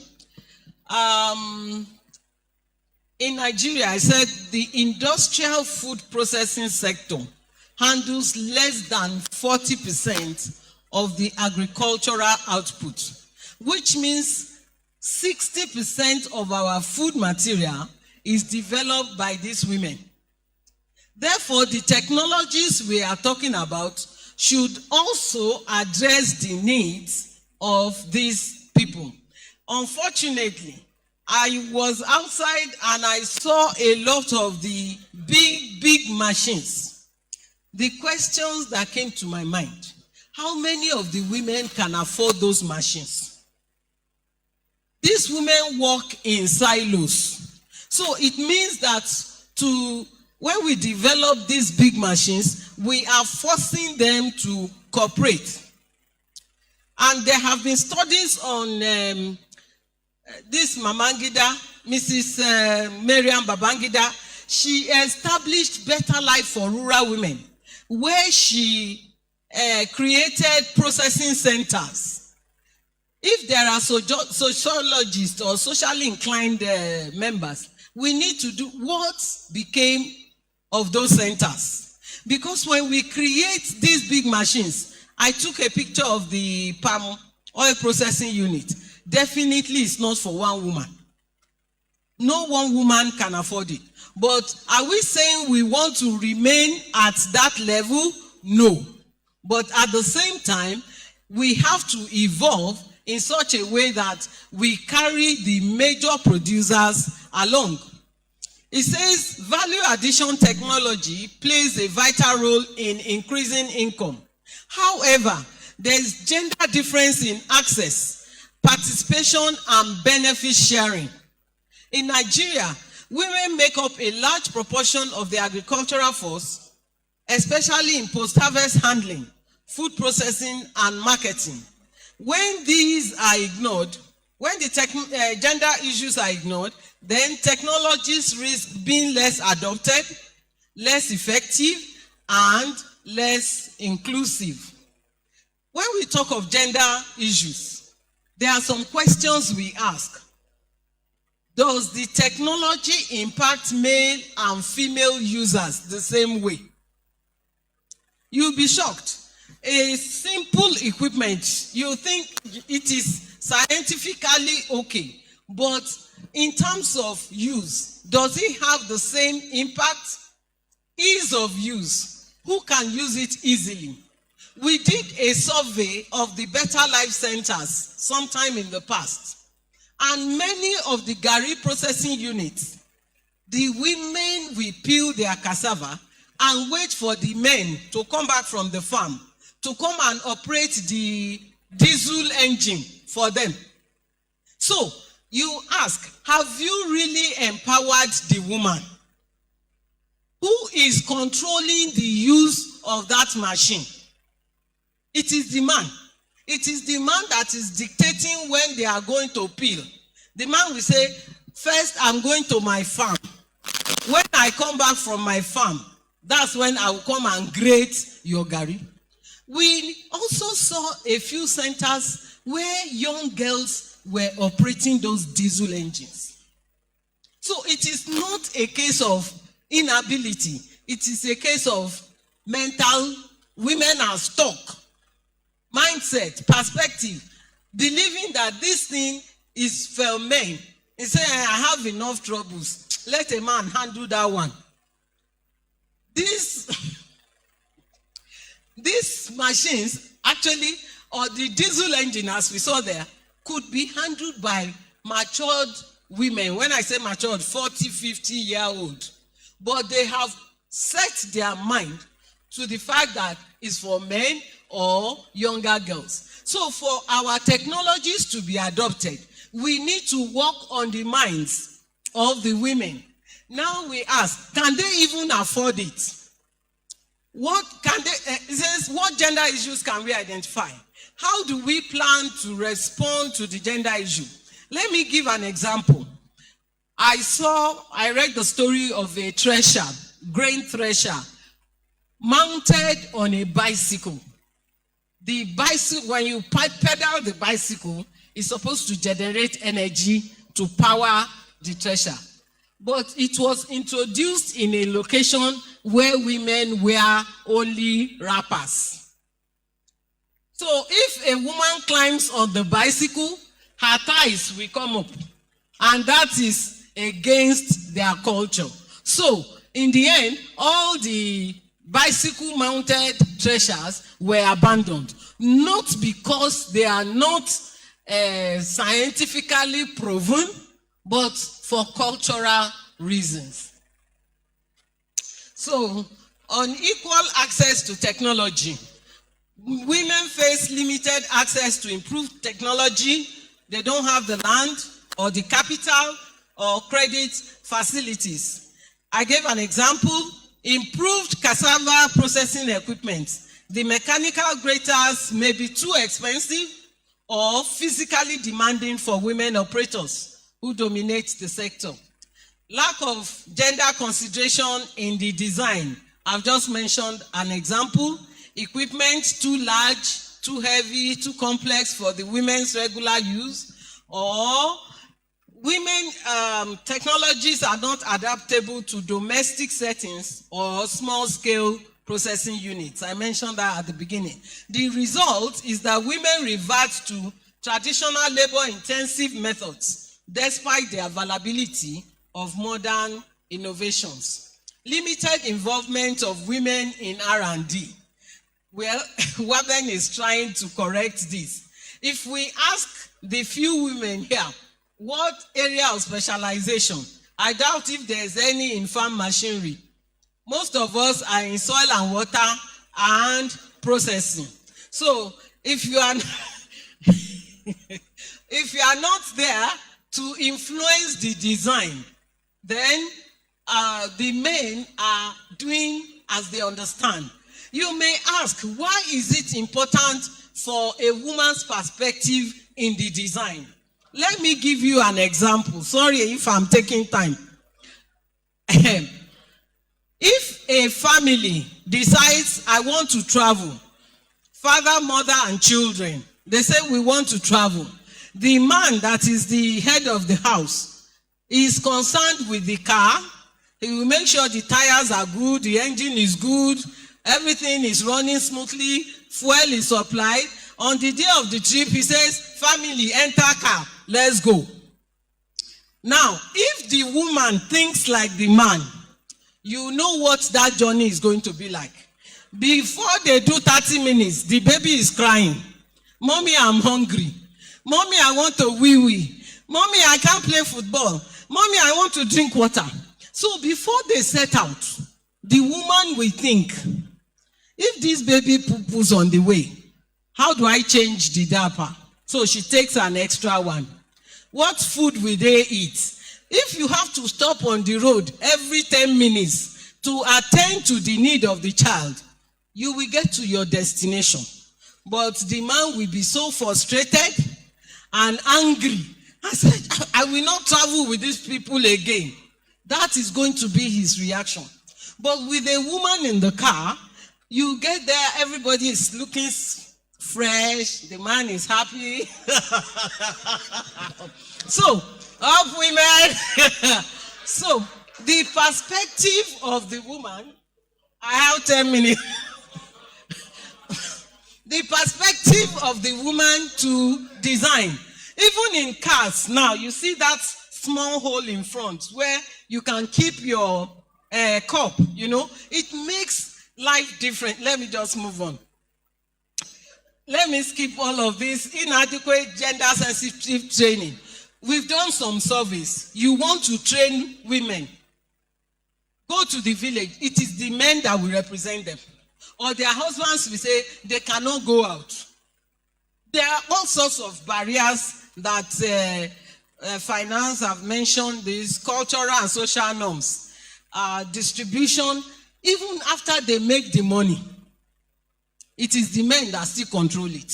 In Nigeria, I said the industrial food processing sector handles less than 40% of the agricultural output, which means 60% of our food material is developed by these women. Therefore, the technologies we are talking about should also address the needs of these people. Unfortunately, I was outside and I saw a lot of the big machines. The questions that came to my mind, how many of the women can afford those machines? These women work in silos. So it means that when we develop these big machines, we are forcing them to cooperate. And there have been studies on this Mamangida, Mrs. Mariam Babangida. She established Better Life for Rural Women, where she created processing centers. If there are sociologists or socially inclined members, we need to do what became of those centers. Because when we create these big machines, I took a picture of the palm oil processing unit. definitely is not for one woman. No one woman can afford it. But are we saying we want to remain at that level? No. But at the same time, we have to evolve in such a way that we carry the major producers along. It says value addition technology plays a vital role in increasing income. However, there is gender difference in access, participation, and benefit sharing. In Nigeria, women make up a large proportion of the agricultural force, especially in post-harvest handling, food processing, and marketing. When these are ignored, when the gender issues are ignored, then technologies risk being less adopted, less effective, and less inclusive. When we talk of gender issues, there are some questions we ask. Does the technology impact male and female users the same way? You'll be shocked. A simple equipment, you think it is scientifically okay, but in terms of use, does it have the same impact? Ease of use, who can use it easily? We did a survey of the Better Life Centers sometime in the past, and many of the Gari processing units, the women will peel their cassava and wait for the men to come back from the farm to come and operate the diesel engine for them. So, you ask, have you really empowered the woman? Who is controlling the use of that machine? It is the man. It is the man that is dictating when they are going to peel. The man will say, first I'm going to my farm. When I come back from my farm, that's when I will come and grate your Gari. We also saw a few centers where young girls were operating those diesel engines. So it is not a case of inability. It is a case of mental, women are stuck. Mindset, perspective, believing that this thing is for men. He said, I have enough troubles. Let a man handle that one. These machines, actually, or the diesel engine, as we saw there, could be handled by matured women. When I say matured, 40, 50-year-old. But they have set their mind to the fact that it's for men or younger girls. So for our technologies to be adopted, we need to work on the minds of the women. Now we ask, can they even afford it? What can they, it says, what gender issues can we identify? How do we plan to respond to the gender issue? Let me give an example. I read the story of a thresher, grain thresher, mounted on a bicycle. The bicycle, when you pedal the bicycle, it's supposed to generate energy to power the thresher. But it was introduced in a location where women wear only wrappers. So if a woman climbs on the bicycle, her thighs will come up. And that is against their culture. So in the end, all the bicycle-mounted threshers were abandoned. Not because they are not scientifically proven, but for cultural reasons. So, unequal access to technology. Women face limited access to improved technology. They don't have the land or the capital or credit facilities. I gave an example. Improved cassava processing equipment. The mechanical graters may be too expensive or physically demanding for women operators who dominate the sector. Lack of gender consideration in the design. I've just mentioned an example. Equipment too large, too heavy, too complex for the women's regular use, or women technologies are not adaptable to domestic settings or small-scale processing units. I mentioned that at the beginning. The result is that women revert to traditional labor-intensive methods, despite the availability of modern innovations. Limited involvement of women in R&D. Well, Waben is trying to correct this. If we ask the few women here, what area of specialization? I doubt if there's any in farm machinery. Most of us are in soil and water and processing. So if you are if you are not there to influence the design, then the men are doing as they understand. You may ask, why is it important for a woman's perspective in the design? Let me give you an example. Sorry if I'm taking time. If a family decides, I want to travel, father, mother, and children, they say we want to travel. The man that is the head of the house is concerned with the car. He will make sure the tires are good, the engine is good, everything is running smoothly, fuel is supplied. On the day of the trip, he says, family, enter car, let's go. Now, if the woman thinks like the man, you know what that journey is going to be like. Before they do 30 minutes, the baby is crying. Mommy, I'm hungry. Mommy, I want to wee-wee. Mommy, I can't play football. Mommy, I want to drink water. So before they set out, the woman will think, if this baby poo-poos on the way, how do I change the diaper? So she takes an extra one. What food will they eat? If you have to stop on the road every 10 minutes to attend to the need of the child, you will get to your destination. But the man will be so frustrated and angry. I said, I will not travel with these people again. That is going to be his reaction. But with a woman in the car, you get there, everybody is looking fresh, the man is happy. So, up women. So, the perspective of the woman, I have 10 minutes. The perspective of the woman to design. Even in cars now, you see that small hole in front where you can keep your cup, you know. It makes life different. Let me just move on. Let me skip all of this inadequate gender-sensitive training. We've done some surveys. You want to train women. Go to the village. It is the men that will represent them. Or their husbands will say they cannot go out. There are all sorts of barriers that finance have mentioned, these cultural and social norms, distribution. Even after they make the money, it is the men that still control it.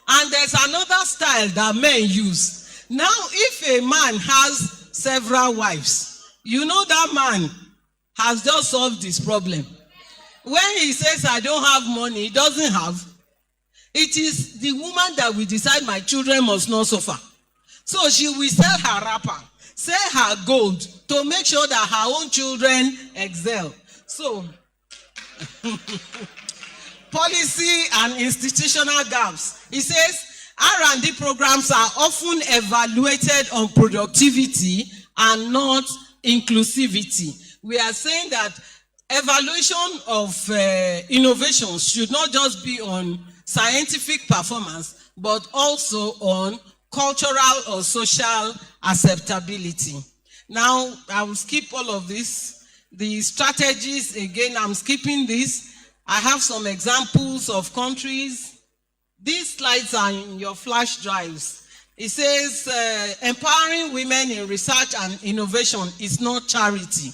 And there's another style that men use. Now, if a man has several wives, you know that man has just solved this problem. When he says, I don't have money, he doesn't have. It is the woman that will decide my children must not suffer. So she will sell her wrapper, sell her gold to make sure that her own children excel. So, policy and institutional gaps. He says, R&D programs are often evaluated on productivity and not inclusivity. We are saying that evaluation of innovations should not just be on scientific performance, but also on cultural or social acceptability. Now, I will skip all of this. The strategies, again, I'm skipping this. I have some examples of countries. These slides are in your flash drives. It says, empowering women in research and innovation is not charity.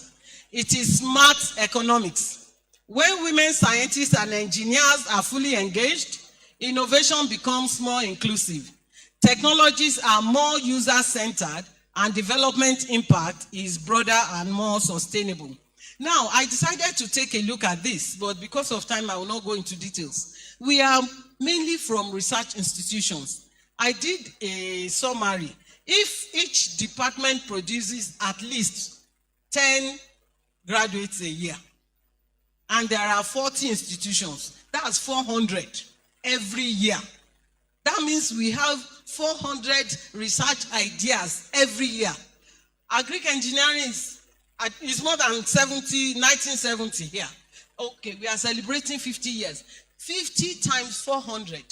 It is smart economics. When women scientists and engineers are fully engaged, innovation becomes more inclusive. Technologies are more user-centered, and development impact is broader and more sustainable. Now, I decided to take a look at this, but because of time, I will not go into details. We are mainly from research institutions. I did a summary. If each department produces at least 10 graduates a year, and there are 40 institutions, that's 400 every year. That means we have 400 research ideas every year. Agric engineering is more than 1970 here. Okay, we are celebrating 50 years. 50 times 400,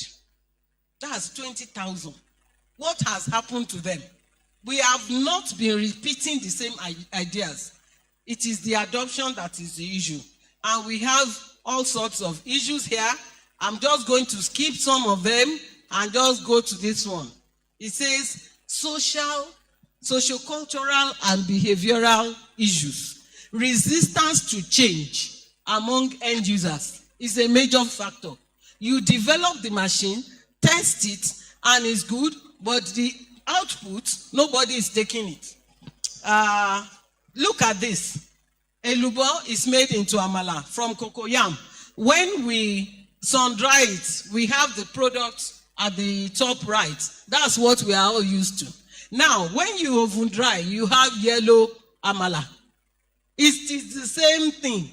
that's 20,000. What has happened to them? We have not been repeating the same ideas. It is the adoption that is the issue. And we have all sorts of issues here. I'm just going to skip some of them and just go to this one. It says sociocultural and behavioral issues. Resistance to change among end users is a major factor. You develop the machine, test it, and it's good, but the output, nobody is taking it. Look at this. Elubo is made into amala from cocoyam. When we sun-dry it, we have the product at the top right. That's what we are all used to. Now, when you oven dry, you have yellow amala. It is the same thing.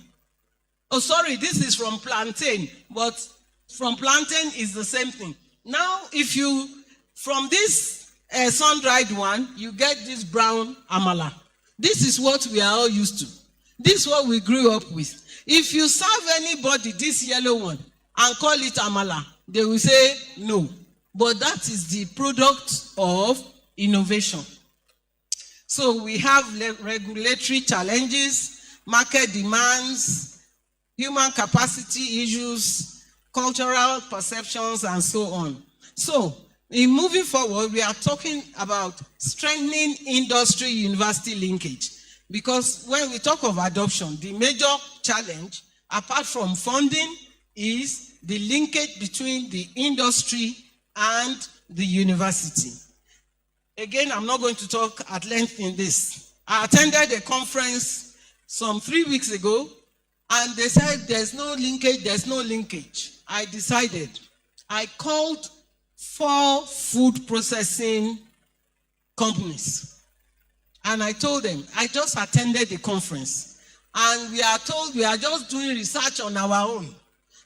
Oh, sorry, this is from plantain, but from plantain is the same thing. Now, if you, from this sun-dried one, you get this brown amala. This is what we are all used to. This is what we grew up with. If you serve anybody this yellow one and call it amala, they will say no. But that is the product of innovation. So we have regulatory challenges, market demands, human capacity issues, cultural perceptions, and so on. So, in moving forward, we are talking about strengthening industry-university linkage. Because when we talk of adoption, the major challenge, apart from funding, is the linkage between the industry and the university. Again, I'm not going to talk at length in this. I attended a conference some 3 weeks ago, and they said there's no linkage. I decided. I called 4 food processing companies. And I told them, I just attended the conference. And we are told we are just doing research on our own.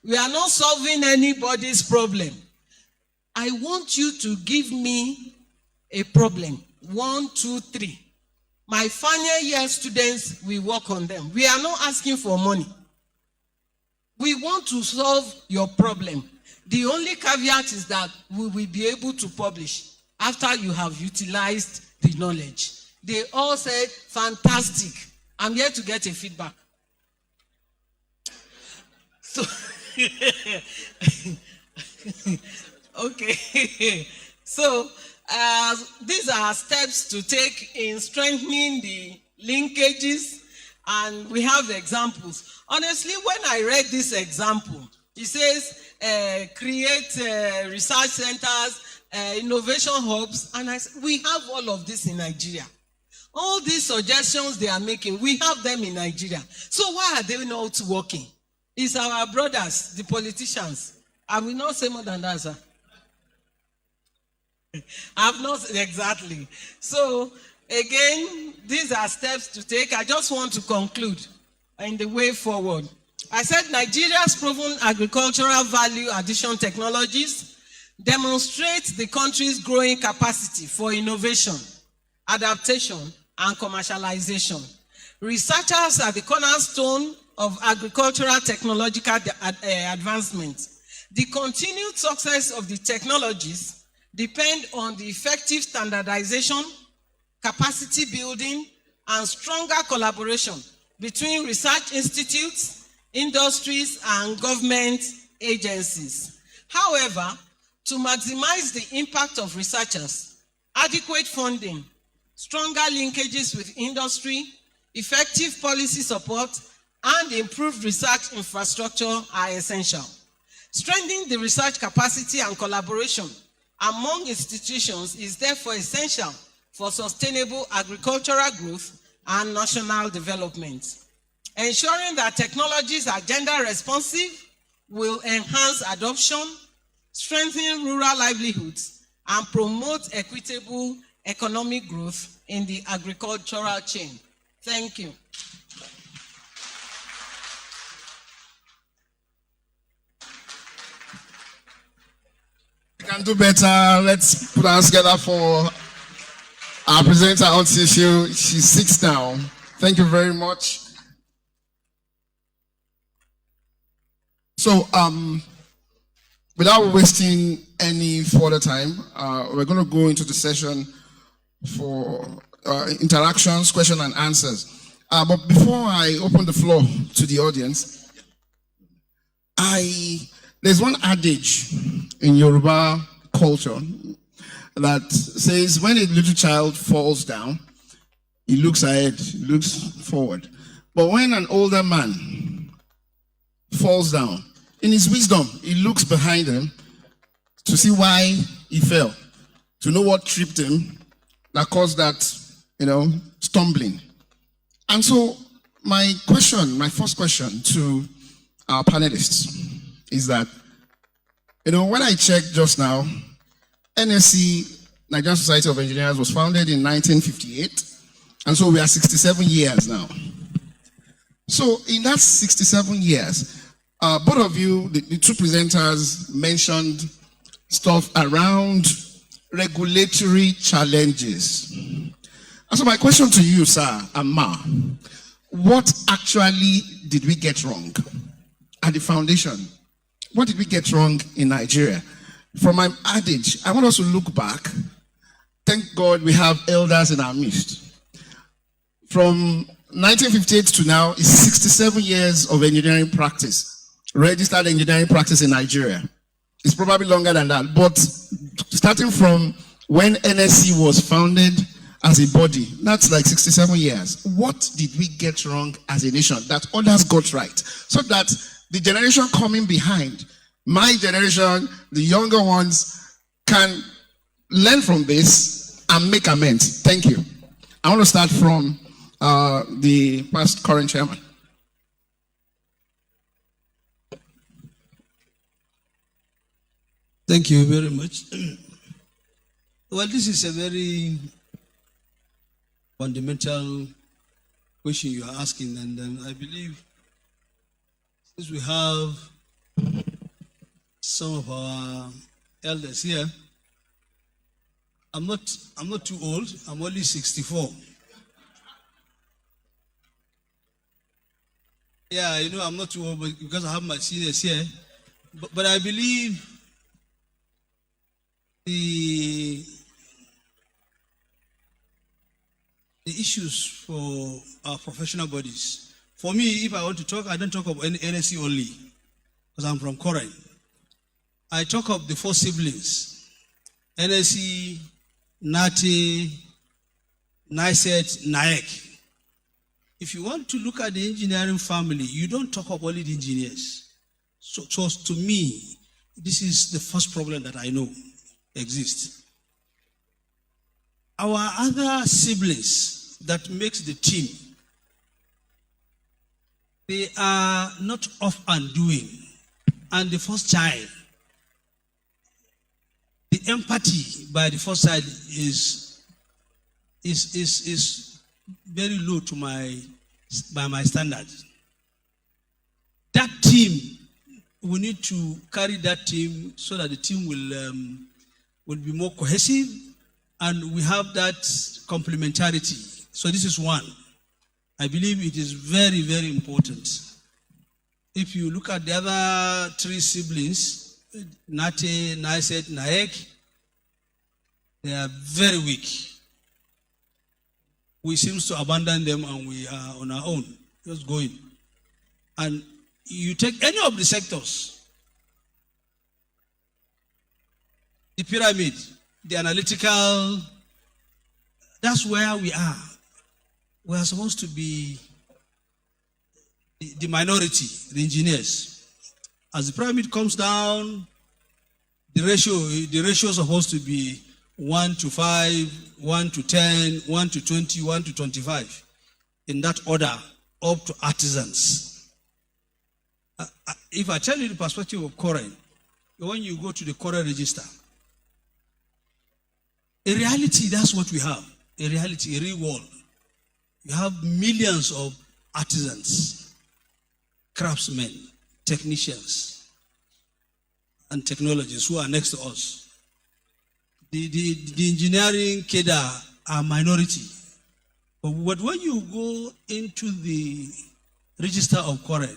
We are not solving anybody's problem. I want you to give me a problem. 1, 2, 3. My final year students, we work on them. We are not asking for money. We want to solve your problem. The only caveat is that we will be able to publish after you have utilized the knowledge. They all said, fantastic. I'm here to get a feedback. So, okay. So, these are steps to take in strengthening the linkages, and we have examples. Honestly, when I read this example, it says, create research centers, innovation hubs, and I said, we have all of this in Nigeria. All these suggestions they are making, we have them in Nigeria. So why are they not working? It's our brothers, the politicians. I will not say more than that, sir. I've not, exactly. So, again, these are steps to take. I just want to conclude in the way forward. I said Nigeria's proven agricultural value addition technologies demonstrate the country's growing capacity for innovation, adaptation, and commercialization. Researchers are the cornerstone of agricultural technological advancement. The continued success of the technologies depend on the effective standardization, capacity building, and stronger collaboration between research institutes, industries, and government agencies. However, to maximize the impact of researchers, adequate funding, stronger linkages with industry, effective policy support, and improved research infrastructure are essential. Strengthening the research capacity and collaboration among institutions is therefore essential for sustainable agricultural growth and national development. Ensuring that technologies are gender responsive will enhance adoption, strengthen rural livelihoods, and promote equitable economic growth in the agricultural chain. Thank you. We can do better. Let's put our hands together for our presenter until she sits down. Thank you very much. So, without wasting any further time, we're going to go into the session for interactions, question and answers. But before I open the floor to the audience, there's one adage in Yoruba culture that says when a little child falls down, he looks ahead, he looks forward. But when an older man falls down, in his wisdom, he looks behind him to see why he fell, to know what tripped him that caused that, stumbling. And so my first question to our panelists is that, when I checked just now, NSC, Nigerian Society of Engineers, was founded in 1958. And so we are 67 years now. So in that 67 years, both of you, the two presenters, mentioned stuff around regulatory challenges. And so my question to you, sir, and Ma, what actually did we get wrong at the foundation? What did we get wrong in Nigeria? From my adage, I want us to look back. Thank God we have elders in our midst. From 1958 to now is 67 years of engineering practice. Registered engineering practice in Nigeria. It's probably longer than that, but starting from when NSC was founded as a body, that's like 67 years. What did we get wrong as a nation that others got right? So that the generation coming behind, my generation, the younger ones, can learn from this and make amends. Thank you. I want to start from the past current chairman. Thank you very much. Well, this is a very fundamental question you are asking, and I believe since we have some of our elders here, I'm not too old. I'm only 64. Yeah, I'm not too old because I have my seniors here, but I believe the issues for our professional bodies. For me, if I want to talk, I don't talk of NSC only, because I'm from Koren. I talk of the four siblings: NSC, NATE, NICET, NAEC. If you want to look at the engineering family, you don't talk of only the engineers. So to me, this is the first problem that I know exists. Our other siblings that makes the team, they are not off and doing. And the first child, the empathy by the first child is very low by my standards. That team, we need to carry that team so that the team will be more cohesive and we have that complementarity. So this is one. I believe it is very, very important. If you look at the other three siblings, NATE, NICET, NAEC, they are very weak. We seem to abandon them and we are on our own, just going. And you take any of the sectors, the pyramid, the analytical, that's where we are. We are supposed to be the minority, the engineers. As the pyramid comes down, the ratio is supposed to be 1 to 5, 1 to 10, 1 to 20, 1 to 25. In that order, up to artisans. If I tell you the perspective of Koren, when you go to the Koren register, in reality, that's what we have. In reality, a real world. You have millions of artisans, craftsmen, technicians, and technologists who are next to us. the engineering cadre are minority. But when you go into the register of quarrel,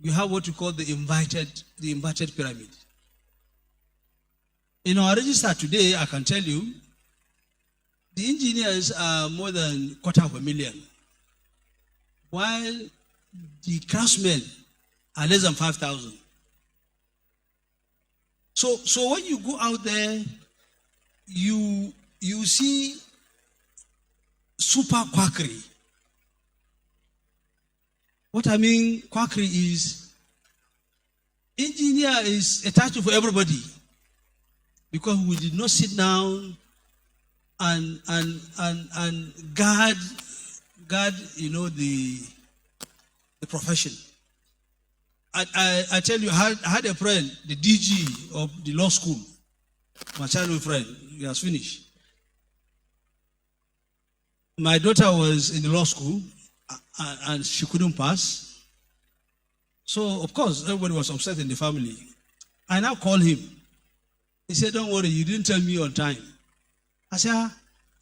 you have what you call the inverted pyramid. In our register today, I can tell you, the engineers are more than 250,000, while the craftsmen are less than 5,000. So when you go out there, you see super quackery. What I mean quackery is, engineer is a title for everybody, because we did not sit down and guard the profession. I tell you, I had a friend, the DG of the law school, my childhood friend. He has finished. My daughter was in the law school and she couldn't pass. So, of course, everybody was upset in the family. I now called him. He said, "Don't worry, you didn't tell me on time." I said,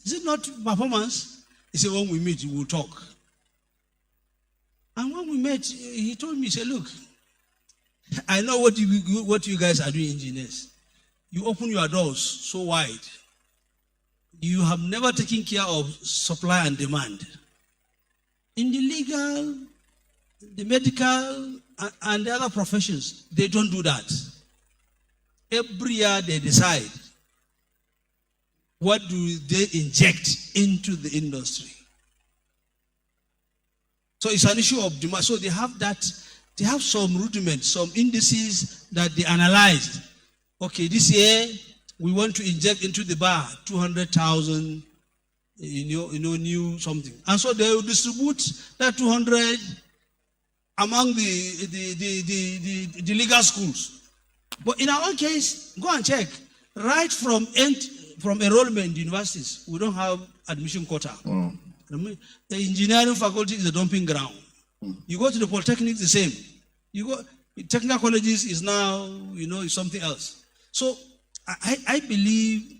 "Is it not performance?" He said, "When we meet, we will talk." And when we met, he told me, he said, "Look, I know what you guys are doing, engineers. You open your doors so wide. You have never taken care of supply and demand. In the legal, the medical, and the other professions, they don't do that. Every year they decide what do they inject into the industry. So it's an issue of demand. So they have that. They have some rudiments, some indices that they analyzed. Okay, this year we want to inject into the bar 200,000, new something, and so they will distribute that 200 among the legal schools. But in our own case, go and check. Right from enrollment in universities, we don't have admission quota. The engineering faculty is a dumping ground. You go to the polytechnic, the same. You go technical colleges is now is something else. So I believe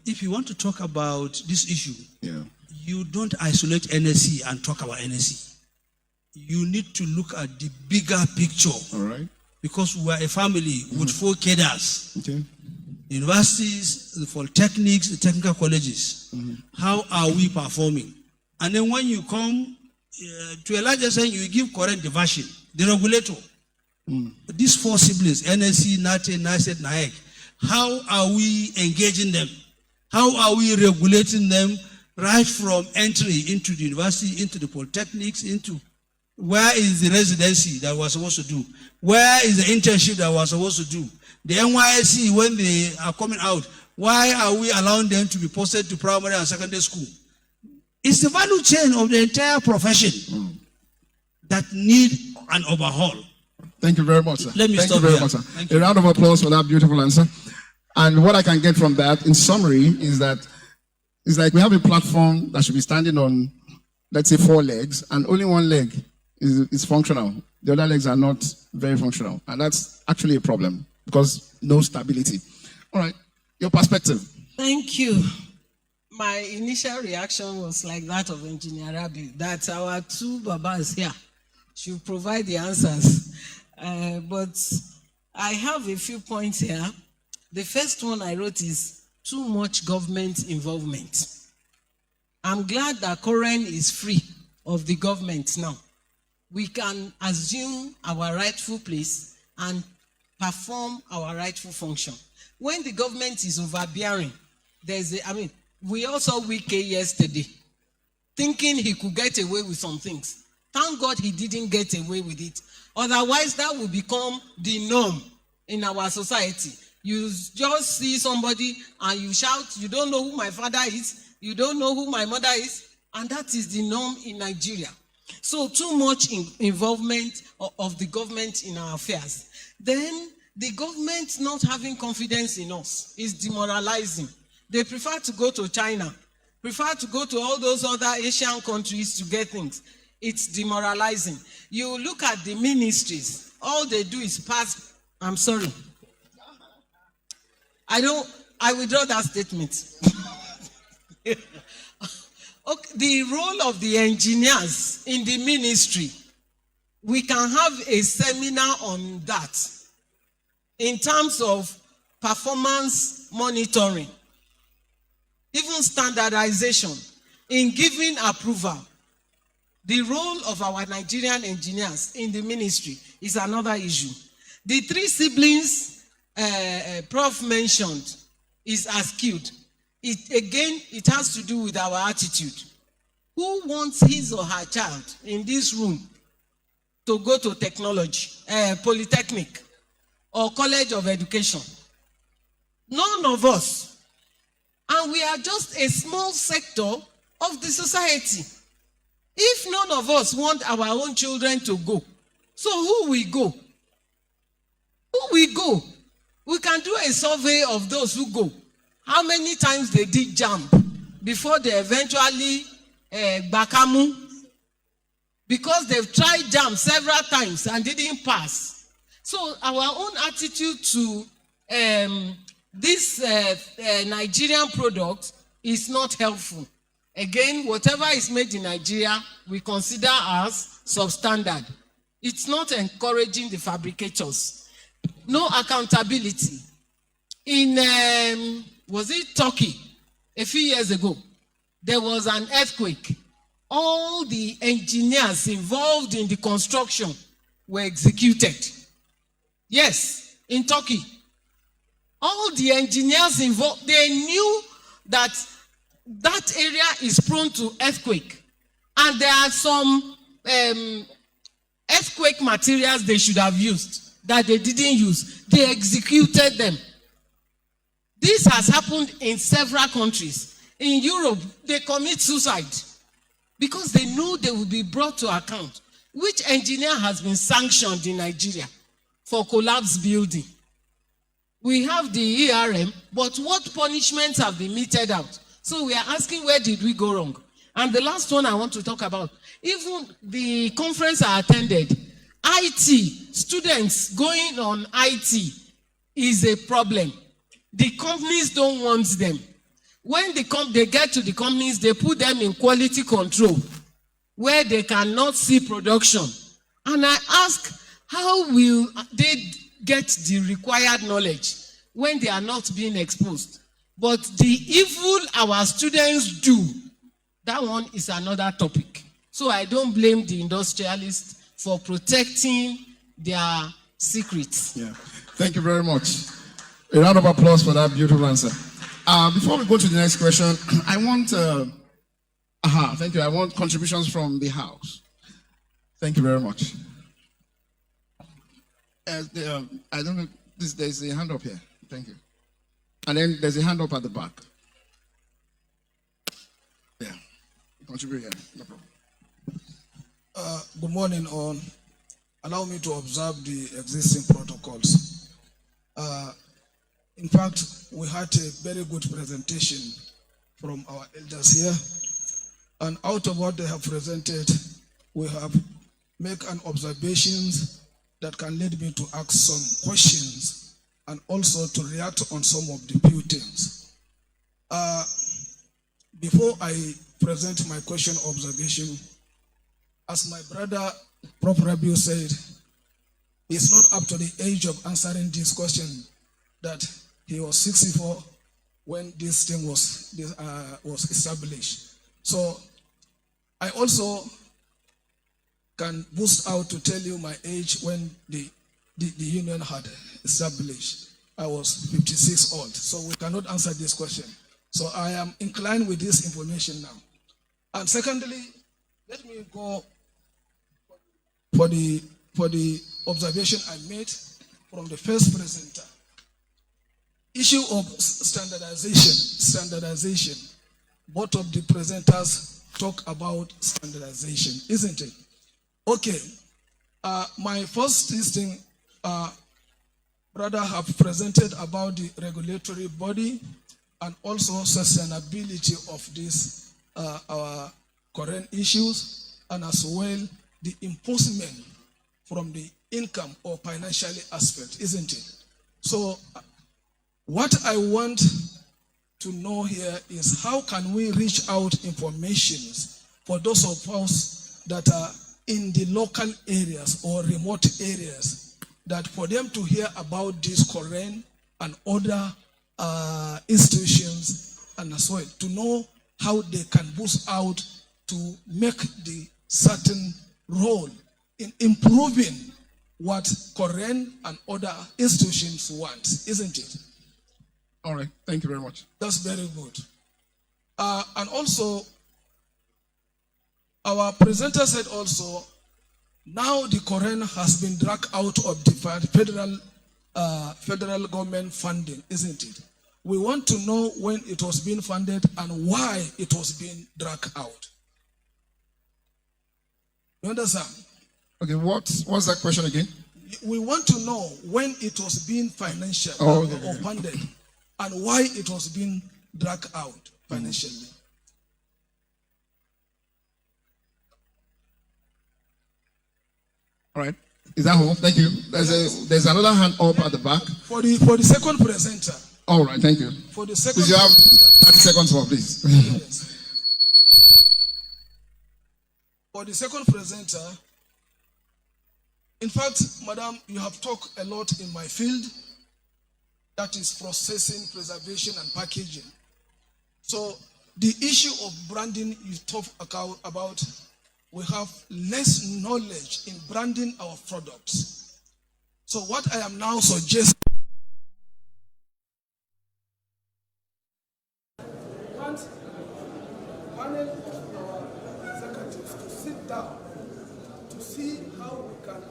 if you want to talk about this issue, you don't isolate NSC and talk about NSC. You need to look at the bigger picture. All right. Because we are a family with 4 cadres. Okay. Universities, the polytechnics, the technical colleges. How are we performing? And then when you come to a large extent, you give current diversion, the regulator. These 4 siblings, NSC, NATE, NASET, Niae, how are we engaging them? How are we regulating them right from entry into the university, into the polytechnics, into where is the residency that we're supposed to do? Where is the internship that we're supposed to do? The NYSC, when they are coming out, why are we allowing them to be posted to primary and secondary school? It's the value chain of the entire profession that need an overhaul. Thank you very much, sir. Let me Thank stop you very here. much, sir. Thank A you. round of applause for that beautiful answer. And what I can get from that, in summary, is that it's like we have a platform that should be standing on, let's say, 4 legs, and only one leg is functional. The other legs are not very functional. And that's actually a problem because no stability. All right, your perspective. Thank you. My initial reaction was like that of Engineer Rabi, that our 2 babas here should provide the answers. But I have a few points here. The first one I wrote is too much government involvement. I'm glad that Koren is free of the government now. We can assume our rightful place and perform our rightful function. When the government is overbearing, we all saw Wike yesterday, thinking he could get away with some things. Thank God he didn't get away with it. Otherwise, that will become the norm in our society. You just see somebody and you shout, "You don't know who my father is, you don't know who my mother is," and that is the norm in Nigeria. So too much involvement of the government in our affairs. Then the government not having confidence in us is demoralizing. They prefer to go to China, prefer to go to all those other Asian countries to get things. It's demoralizing. You look at the ministries, all they do is pass. I'm sorry. I withdraw that statement. Okay, the role of the engineers in the ministry, we can have a seminar on that in terms of performance monitoring, even standardization, in giving approval. The role of our Nigerian engineers in the ministry is another issue. The three siblings Prof mentioned is skewed. It has to do with our attitude. Who wants his or her child in this room to go to technology, polytechnic, or college of education? None of us. And we are just a small sector of the society. If none of us want our own children to go, so who will go? Who will go? We can do a survey of those who go. How many times they did jump before they eventually bakamu? Because they've tried jump several times and didn't pass. So our own attitude to this Nigerian product is not helpful. Again, whatever is made in Nigeria, we consider as substandard. It's not encouraging the fabricators. No accountability. In, was it Turkey? A few years ago, there was an earthquake. All the engineers involved in the construction were executed. Yes, in Turkey. All the engineers involved, they knew that that area is prone to earthquake. And there are some earthquake materials they should have used that they didn't use. They executed them. This has happened in several countries. In Europe, they commit suicide because they knew they would be brought to account. Which engineer has been sanctioned in Nigeria for collapsed building? We have the ERM, but what punishments have been meted out? So we are asking, where did we go wrong? And the last one I want to talk about, even the conference I attended, IT, students going on IT is a problem. The companies don't want them. When they get to the companies, they put them in quality control where they cannot see production. And I ask, how will they get the required knowledge when they are not being exposed? But the evil our students do, that one is another topic. So I don't blame the industrialists for protecting their secrets. Yeah. Thank you very much. A round of applause for that beautiful answer. Before we go to the next question, I want thank you. I want contributions from the house. Thank you very much. I don't know. There's a hand up here. Thank you. And then there's a hand up at the back. Yeah. Contribute here. No problem. Good morning, all. Allow me to observe the existing protocols. In fact, we had a very good presentation from our elders here. And out of what they have presented, we have made an observations that can lead me to ask some questions and also to react on some of the few things. Before I present my question observation, as my brother Prof. Rabiu said, he's not up to the age of answering this question, that he was 64 when this thing was established. So I also can boost out to tell you my age when the union had established. I was 56 old, so we cannot answer this question. So I am inclined with this information now. And secondly, let me go for the observation I made from the first presenter. Issue of standardization. Both of the presenters talk about standardization, isn't it? Okay. My first listing, brother have presented about the regulatory body and also sustainability of this our current issues, and as well the enforcement from the income or financial aspect, isn't it? So what I want to know here is how can we reach out informations for those of us that are in the local areas or remote areas, that for them to hear about this Koren and other institutions and as well, to know how they can boost out to make the certain role in improving what Koren and other institutions want, isn't it? All right, thank you very much. That's very good. And also, our presenter said also, now the Koren has been dragged out of the federal government funding, isn't it? We want to know when it was being funded and why it was being dragged out. You understand? Okay, what's that question again? We want to know when it was being financial or funded and why it was being dragged out financially. All right. Is that all? Thank you. There's another hand up at the back. For the second presenter. All right, thank you. For the second. Please, you have 30 seconds more, please. Yes. For the second presenter, in fact, madam, you have talked a lot in my field, that is processing, preservation, and packaging. So the issue of branding you talk about, we have less knowledge in branding our products. So what I am now suggesting, panel of our executives to sit down to see how we can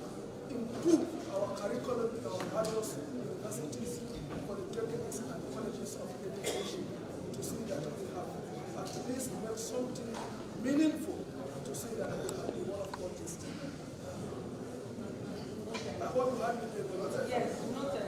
improve our curriculum in our various universities, polytechnics, and colleges of education, to see that we have at least made something meaningful to see that we have the word of God this time. I hope you have it. Yes, noted.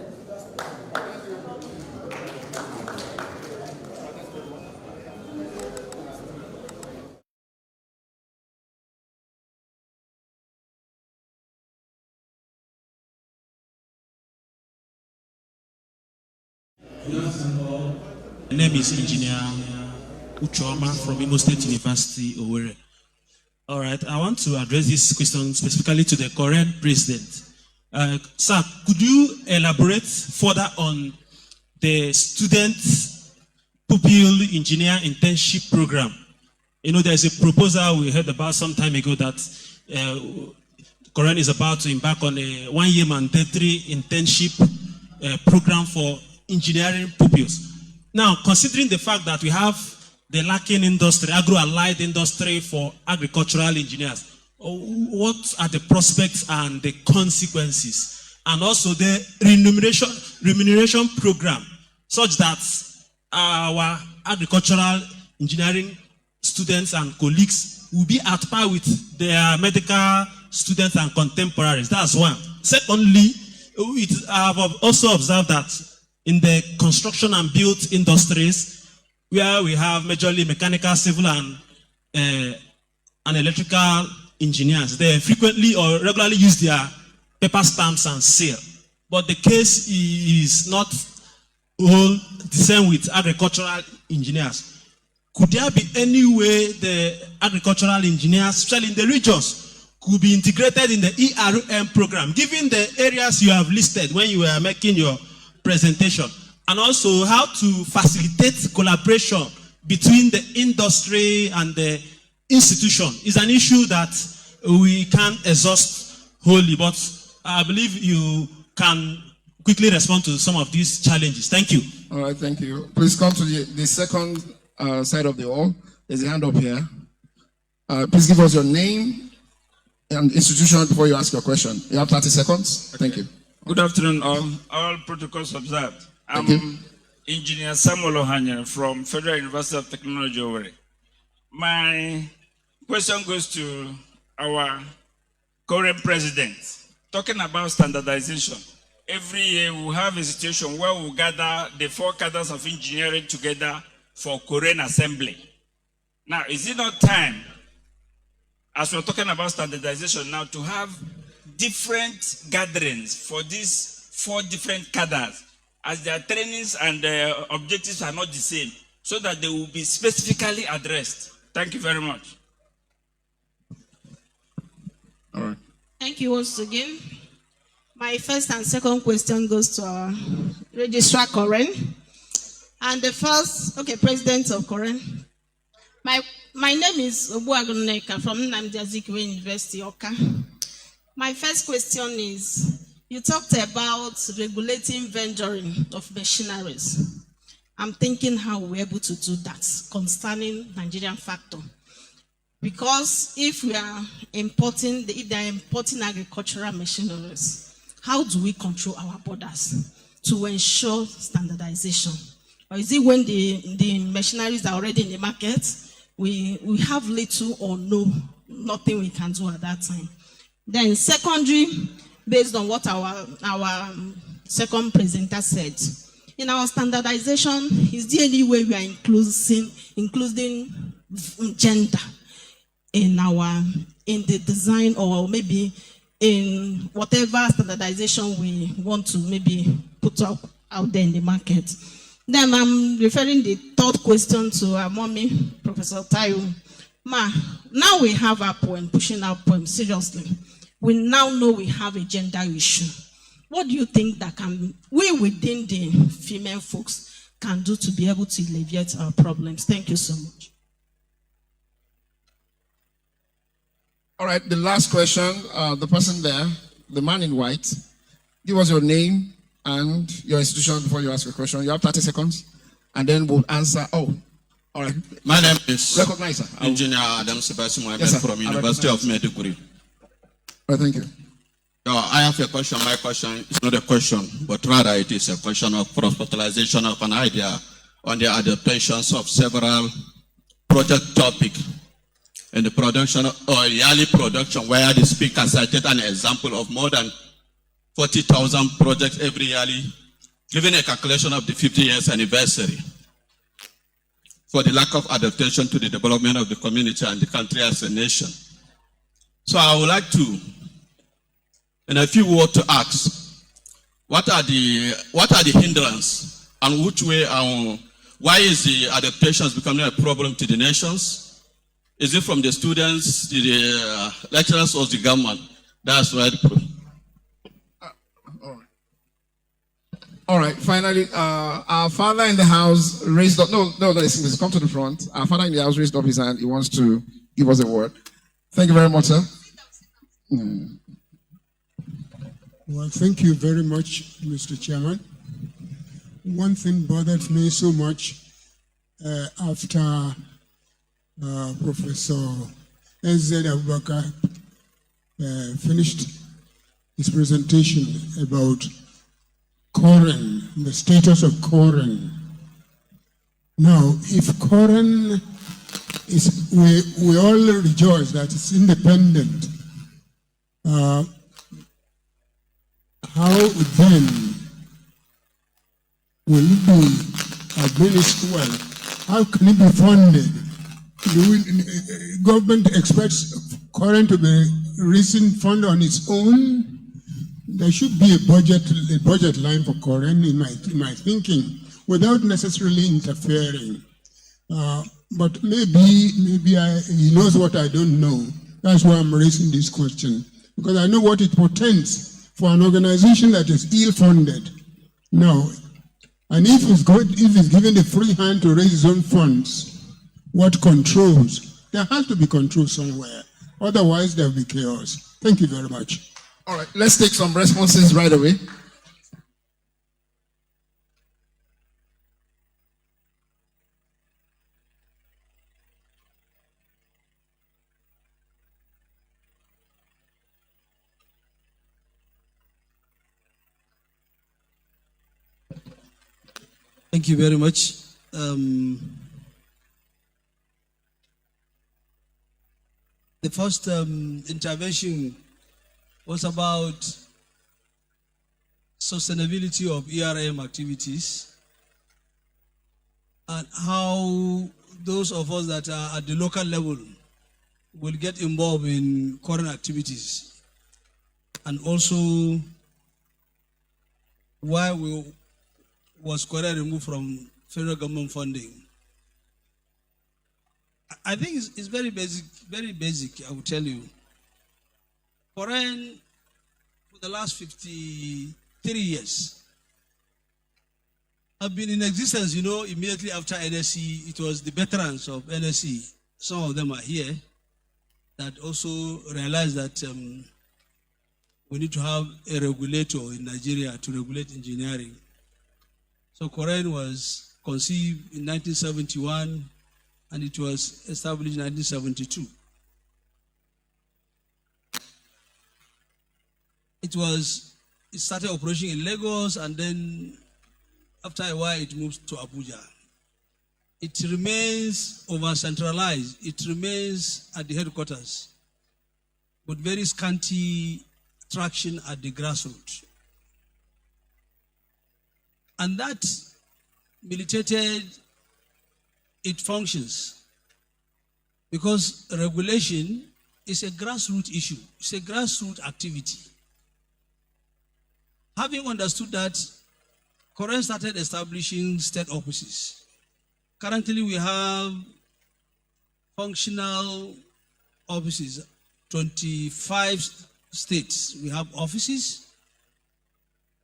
My name is Engineer Uchoma from Imo State University, Owerri. All right, I want to address this question specifically to the current president. Sir, could you elaborate further on the student pupil engineer internship program? You know, there's a proposal we heard about some time ago that Koren is about to embark on a one-year mandatory internship program for engineering pupils. Now, considering the fact that we have the lacking industry, agro-allied industry for agricultural engineers, what are the prospects and the consequences? And also the remuneration program, such that our agricultural engineering students and colleagues will be at par with their medical students and contemporaries. That's one. Secondly, I have also observed that in the construction and built industries, where we have majorly mechanical, civil, and electrical engineers, they frequently or regularly use their paper stamps and seal. But the case is not all the same with agricultural engineers. Could there be any way the agricultural engineers, especially in the regions, could be integrated in the ERM program, given the areas you have listed when you were making your presentation, and also how to facilitate collaboration between the industry and the institution is an issue that we can't exhaust wholly, but I believe you can quickly respond to some of these challenges. Thank you. All right, thank you. Please come to the second side of the hall. There's a hand up here. Please give us your name and institution before you ask your question. You have 30 seconds. Okay. Thank you. Good afternoon, all protocols observed. I'm Engineer Samuel Ohanya from Federal University of Technology, Owerri. My question goes to our current president. Talking about standardization, every year we have a situation where we gather the four cadres of engineering together for Korean assembly. Now, is it not time, as we're talking about standardization now, to have different gatherings for these four different cadres, as their trainings and objectives are not the same, so that they will be specifically addressed. Thank you very much. All right. Thank you once again. My first and second question goes to our Registrar Koren. And the first, President of Koren. My name is Obuaguneka from Nnamdi Azikiwe University, Oka. My first question is, you talked about regulating vendoring of machineries. I'm thinking how we're able to do that concerning Nigerian factor. Because if they are importing agricultural machineries, how do we control our borders to ensure standardization? Or is it when the machineries are already in the market, we have little or nothing we can do at that time? Then secondary, based on what our second presenter said, in our standardization, is there any way we are including gender in the design, or maybe in whatever standardization we want to maybe put out there in the market? Then I'm referring the third question to our mommy, Professor Tayo. Ma, now we have our poem, pushing our poem seriously. We now know we have a gender issue. What do you think that we within the female folks can do to be able to alleviate our problems? Thank you so much. All right, the last question, the person there, the man in white, give us your name and your institution before you ask a question. You have 30 seconds, and then we'll answer. Oh, all right. My name is Recognize, sir. Engineer Adam Sebastian Yes, from University of Maiduguri. All right, thank you. I have a question. My question is not a question, but rather it is a question of proselytization of an idea on the adaptations of several project topics in the production or yearly production, where the speaker cited an example of more than 40,000 projects every yearly, given a calculation of the 50 years anniversary for the lack of adaptation to the development of the community and the country as a nation. So I would like to, in a few words, to ask, what are the hindrances, and which way, why is the adaptations becoming a problem to the nations? Is it from the students, the lecturers, or the government? That's why the problem. All right. Finally, our father in the house raised up. No, listen, come to the front. Our father in the house raised up his hand. He wants to give us a word. Thank you very much, sir. Well, thank you very much, Mr. Chairman. One thing bothered me so much after Professor N.Z. Abubakar finished his presentation about Koren, the status of Koren. Now, if Koren is, we all rejoice that it's independent, how then will it be administered? Well, how can it be funded? Government expects Koren to be raising fund on its own. There should be a budget line for Koren in my thinking, without necessarily interfering. But maybe he knows what I don't know. That's why I'm raising this question, because I know what it portends for an organization that is ill-funded. No, and if it's given the free hand to raise its own funds, what controls? There has to be control somewhere. Otherwise, there will be chaos. Thank you very much. All right, let's take some responses right away. Thank you very much. The first intervention was about sustainability of ERM activities and how those of us that are at the local level will get involved in current activities, and also why was Korea removed from federal government funding. I think it's very basic, I will tell you. Koren, for the last 53 years, have been in existence, immediately after NSC. It was the veterans of NSC, some of them are here, that also realized that we need to have a regulator in Nigeria to regulate engineering. So Koren was conceived in 1971 and it was established in 1972. It started operation in Lagos, and then after a while it moved to Abuja. It remains over-centralized. It remains at the headquarters, but very scanty traction at the grassroots. And that militated its functions, because regulation is a grassroots issue. It's a grassroots activity. Having understood that, Koren started establishing state offices. Currently, we have functional offices, 25 states. We have offices.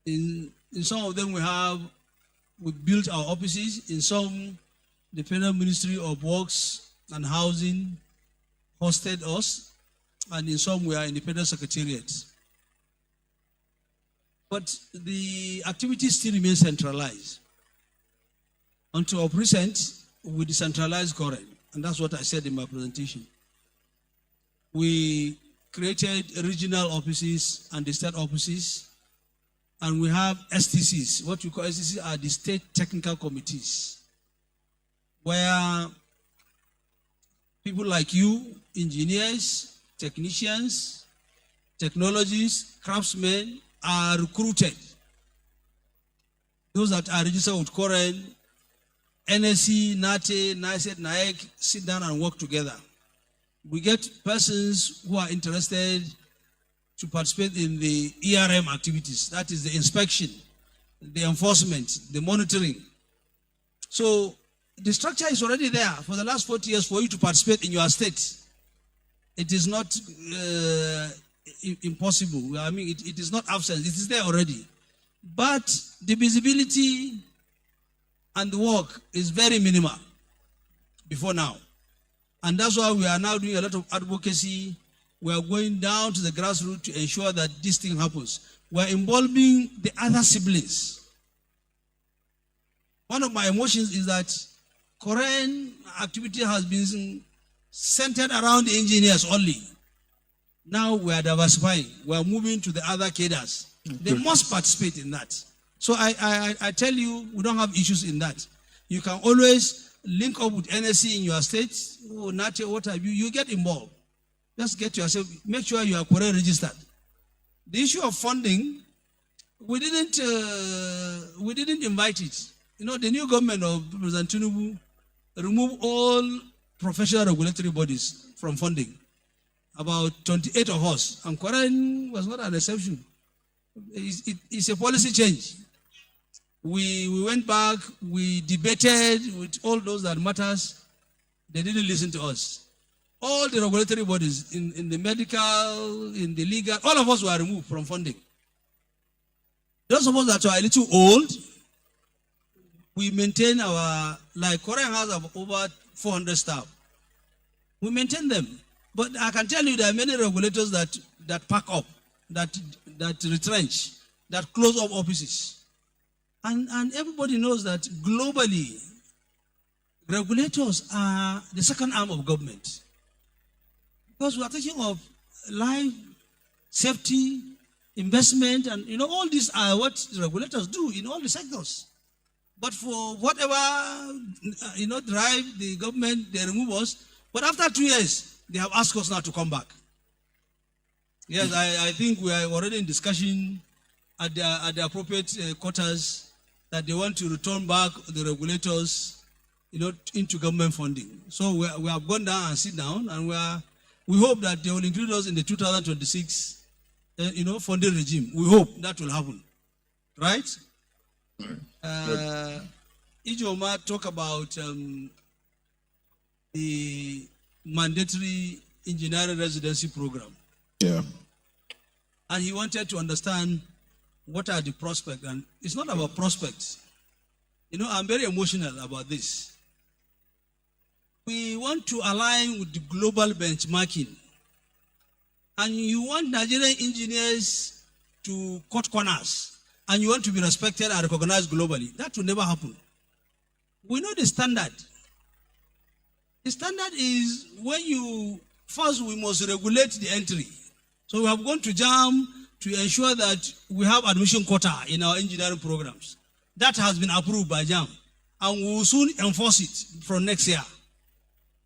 In some of them, we built our offices. In some, the Federal Ministry of Works and Housing hosted us, and in some, we are independent secretariats. But the activities still remain centralized. Until of recent, we decentralized Koren, and that's what I said in my presentation. We created regional offices and the state offices, and we have STCs. What we call STCs are the state technical committees, where people like you, engineers, technicians, technologists, craftsmen, are recruited. Those that are registered with Koren, NSC, NATE, Niae sit down and work together. We get persons who are interested to participate in the ERM activities. That is the inspection, the enforcement, the monitoring. So the structure is already there for the last 40 years for you to participate in your state. It is not impossible. I mean, it is not absent. It is there already. But the visibility and the work is very minimal before now. And that's why we are now doing a lot of advocacy. We are going down to the grassroots to ensure that this thing happens. We are involving the other siblings. One of my emotions is that Koren activity has been centered around the engineers only. Now we are diversifying. We are moving to the other cadres. They must participate in that. So I tell you, we don't have issues in that. You can always link up with NSC in your state, or NATE, what have you. You get involved. Just get yourself, make sure you are Koren registered. The issue of funding, we didn't invite it. The new government of President Tinubu removed all professional regulatory bodies from funding. About 28 of us, and Koren was not an exception. It's a policy change. We went back, we debated with all those that matters. They didn't listen to us. All the regulatory bodies in the medical, in the legal, all of us were removed from funding. Those of us that are a little old, we maintain our, like Koren has over 400 staff. We maintain them. But I can tell you there are many regulators that pack up, that retrench, that close up offices. And everybody knows that globally, regulators are the second arm of government. Because we are talking of life, safety, investment, and all these are what regulators do in all the sectors. But for whatever, drive the government, they remove us. But after 2 years, they have asked us now to come back. Yes, I think we are already in discussion at the appropriate quarters that they want to return back the regulators, into government funding. So we have gone down and sit down, and we hope that they will include us in the 2026, funding regime. We hope that will happen, right? Ijoma talk about the mandatory engineering residency program. Yeah. And he wanted to understand what are the prospects. And it's not about prospects. You know, I'm very emotional about this. We want to align with the global benchmarking. And you want Nigerian engineers to cut corners. And you want to be respected and recognized globally. That will never happen. We know the standard. The standard is when first we must regulate the entry. So we have gone to JAM to ensure that we have admission quota in our engineering programs. That has been approved by JAM. And we will soon enforce it from next year.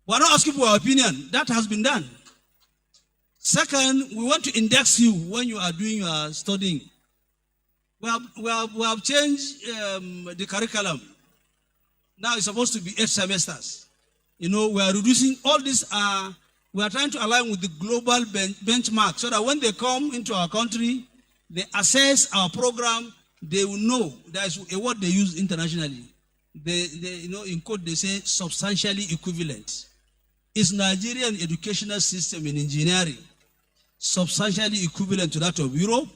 We are not asking for our opinion. That has been done. Second, we want to index you when you are doing your studying. We have changed the curriculum. Now it's supposed to be 8 semesters. You know, we are reducing all this. We are trying to align with the global benchmark so that when they come into our country, they assess our program, they will know. That's a word they use internationally. You know, in code they say substantially equivalent. Is Nigerian educational system in engineering substantially equivalent to that of Europe,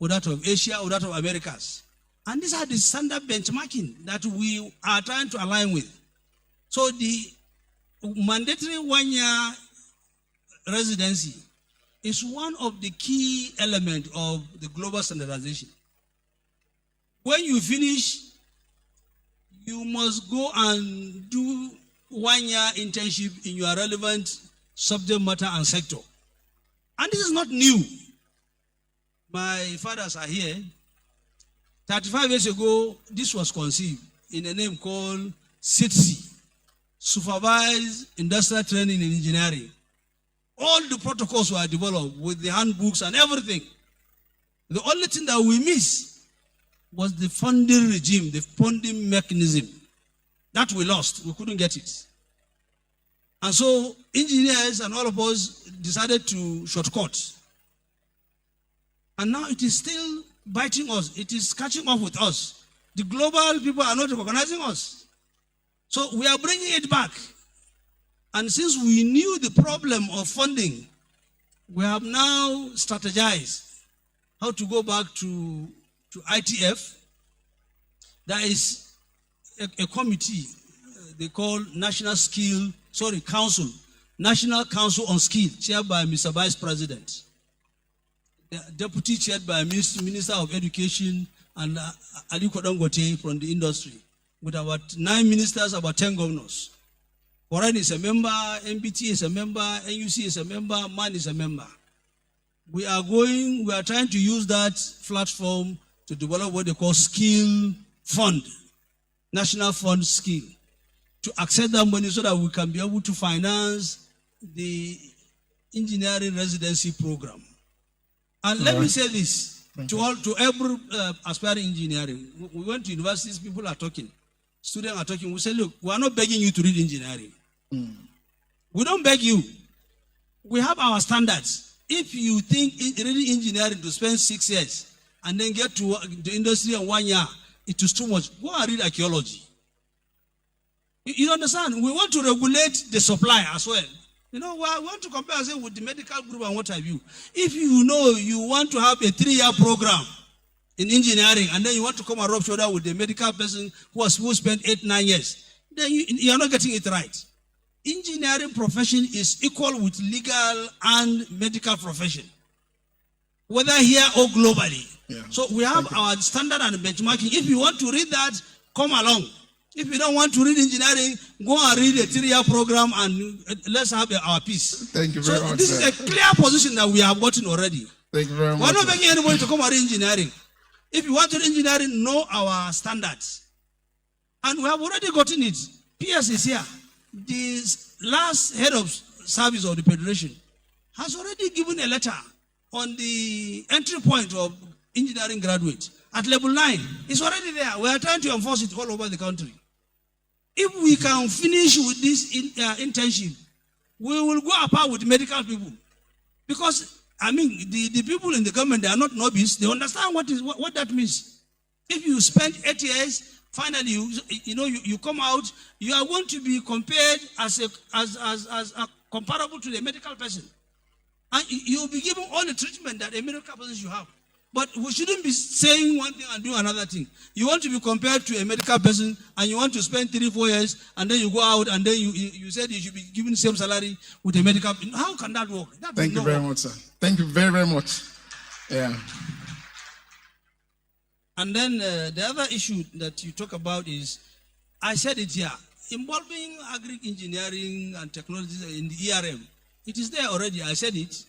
or that of Asia, or that of Americas? And these are the standard benchmarking that we are trying to align with. So the mandatory 1-year residency is one of the key elements of the global standardization. When you finish, you must go and do 1-year internship in your relevant subject matter and sector. And this is not new. My fathers are here. 35 years ago, this was conceived in a name called SITSI, Supervised Industrial Training in Engineering. All the protocols were developed with the handbooks and everything. The only thing that we missed was the funding regime, the funding mechanism. That we lost. We couldn't get it. And so engineers and all of us decided to shortcut. And now it is still biting us. It is catching up with us. The global people are not recognizing us. So we are bringing it back. And since we knew the problem of funding, we have now strategized how to go back to ITF. There is a committee they call National Council on Skill, chaired by Mr. Vice President. The deputy chaired by Minister of Education and Aliko Dangote from the industry, with about 9 ministers, about 10 governors. Foreign is a member, MBT is a member, NUC is a member, MAN is a member. We are trying to use that platform to develop what they call skill fund, national fund skill, to access that money so that we can be able to finance the engineering residency program. And let me say this to every aspiring engineering. We went to universities, people are talking, students are talking. We say, look, we are not begging you to read engineering. We don't beg you. We have our standards. If you think reading engineering to spend 6 years and then get to the industry in 1 year, it is too much. Go and read archaeology. You understand? We want to regulate the supply as well. You know, we want to compare ourselves with the medical group and what have you. If you know you want to have a 3-year program in engineering and then you want to come and rub shoulder with the medical person who spent 8-9 years, then you are not getting it right. Engineering profession is equal with legal and medical profession, whether here or globally. Yeah. So we have our standard and benchmarking. If you want to read that, come along. If you don't want to read engineering, go and read a 3-year program and let's have our peace. Thank you very much. This is a clear position that we have gotten already. Thank you very much. We're not begging anybody to come and read engineering. If you want to read engineering, know our standards. And we have already gotten it. PS is here. The last head of service of the Federation has already given a letter on the entry point of engineering graduate at level 9. It's already there. We are trying to enforce it all over the country. If we can finish with this internship, we will go apart with medical people. Because, I mean, the people in the government, they are not novice. They understand what that means. If you spend 8 years Finally, you come out, you are going to be compared as comparable to the medical person. And you will be given all the treatment that a medical person should have. But we shouldn't be saying one thing and doing another thing. You want to be compared to a medical person and you want to spend 3-4 years and then you go out and then you said you should be given the same salary with a medical. How can that work? Thank you very much, sir. Thank you very, very much. Yeah. And then the other issue that you talk about is, I said it here, involving agri-engineering and technologies in the ERM. It is there already. I said it.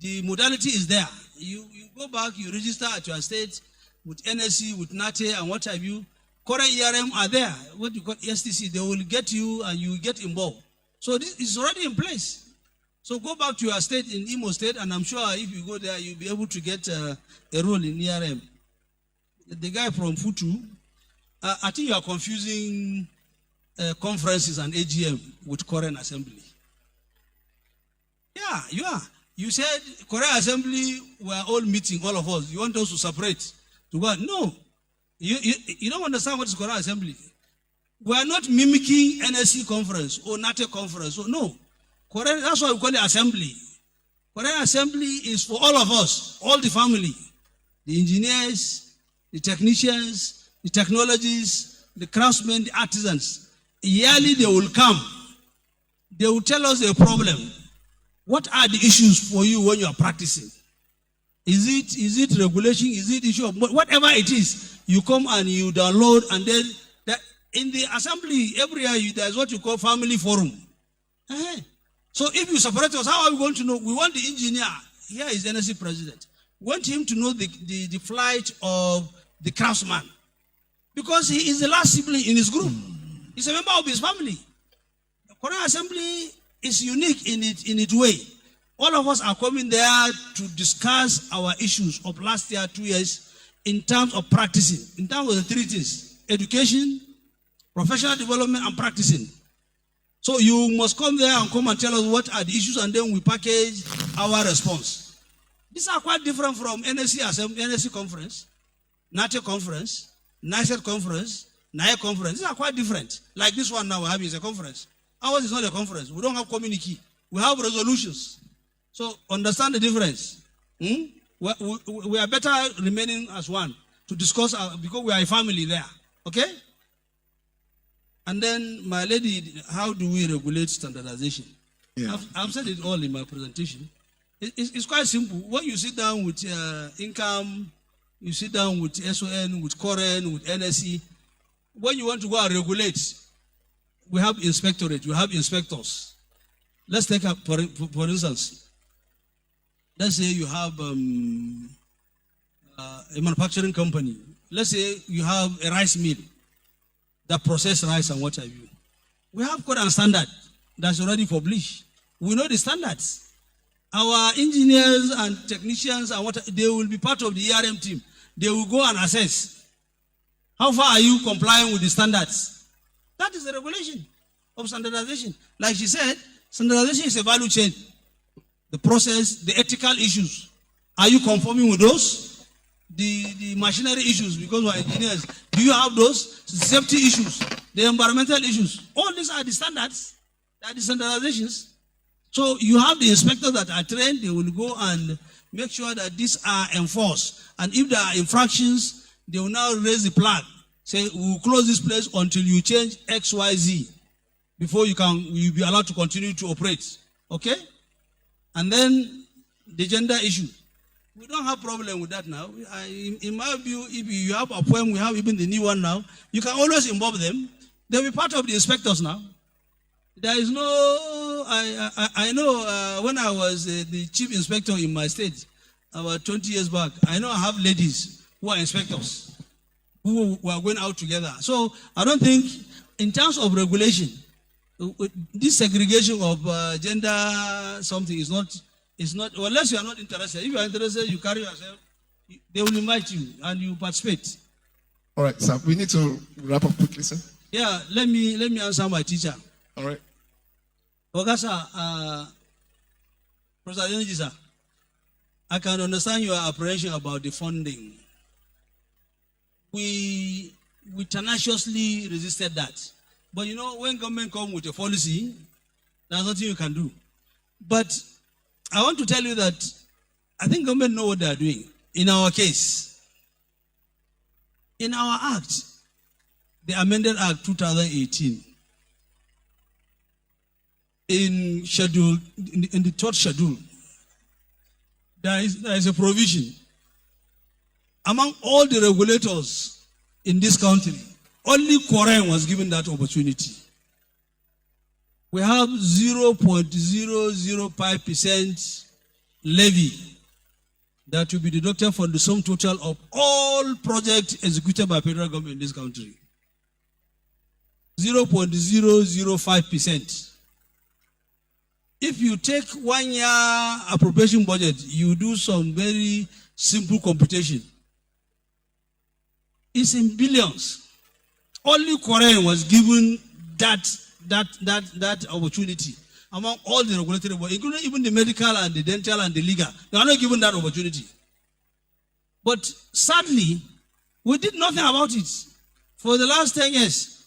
The modality is there. You go back, you register at your state with NSC, with NATE, and what have you. Current ERM are there. What you call STC, they will get you and you get involved. So this is already in place. So go back to your state in Imo State, and I'm sure if you go there, you'll be able to get a role in ERM. The guy from Futu, I think you are confusing conferences and AGM with current assembly. Yeah, you are. You said Korea Assembly, we are all meeting, all of us. You want us to separate? To go? No. You don't understand what is Korea Assembly. We are not mimicking NSC conference or NATO conference. So no. Korea, that's why we call it assembly. Korea Assembly is for all of us, all the family. The engineers, the technicians, the technologies, the craftsmen, the artisans. Yearly they will come. They will tell us a problem. What are the issues for you when you are practicing? Is it regulation? Is it issue of whatever it is? You come and you download, and then in the assembly every year there's what you call family forum. So if you separate us, how are we going to know? We want the engineer. Here is NSC president. We want him to know the flight of the craftsman, because he is the last sibling in his group. He's a member of his family. The Korean assembly is unique in its way. All of us are coming there to discuss our issues of last year, 2 years, in terms of practicing, in terms of the 3 things: education, professional development, and practicing. So you must come there and come and tell us what are the issues, and then we package our response. These are quite different from NSC conference, NATO conference, NICET conference, Niae conference. These are quite different. Like this one now we have is a conference. Ours is not a conference. We don't have communique. We have resolutions. So understand the difference. We are better remaining as one to discuss because we are a family there. Okay? And then, my lady, how do we regulate standardization? Yeah. I've said it all in my presentation. It's quite simple. When you sit down with NCAM, you sit down with SON, with COREN, with NSC, when you want to go and regulate, we have inspectorate, we have inspectors. Let's take up, for instance, let's say you have a manufacturing company. Let's say you have a rice mill that processes rice and what have you. We have code and standard that's already published. We know the standards. Our engineers and technicians and they will be part of the ERM team. They will go and assess. How far are you complying with the standards? That is the regulation of standardization. Like she said, standardization is a value chain. The process, the ethical issues. Are you conforming with those? The machinery issues, because we're engineers. Do you have those? Safety issues, the environmental issues. All these are the standards. They are the standardizations. So you have the inspectors that are trained. They will go and make sure that these are enforced. And if there are infractions, they will now raise the flag. Say, we will close this place until you change X, Y, Z before you'll be allowed to continue to operate. Okay? And then the gender issue. We don't have problem with that now. In my view, if you have a poem, we have even the new one now, you can always involve them. They'll be part of the inspectors now. There is no, I know when I was the chief inspector in my state, about 20 years back, I know I have ladies who are inspectors, who are going out together. So I don't think, in terms of regulation, this segregation of gender something is not, unless you are not interested. If you are interested, you carry yourself, they will invite you and you participate. All right, sir. We need to wrap up quickly, sir. Yeah, let me answer my teacher. All right. Okay, sir. Professor Energy, sir. I can understand your apprehension about the funding. we tenaciously resisted that. But you know, when government come with a policy, there's nothing you can do. But I want to tell you that I think government know what they are doing. In our case, in our act, the amended Act 2018, in the third schedule, there is a provision among all the regulators in this country. Only Korean was given that opportunity. We have 0.005% levy that will be deducted from the sum total of all projects executed by federal government in this country. 0.005%. If you take 1 year appropriation budget, you do some very simple computation. It's in billions. Only Korean was given that opportunity among all the regulatory bodies, including even the medical and the dental and the legal. They are not given that opportunity. But sadly, we did nothing about it for the last 10 years.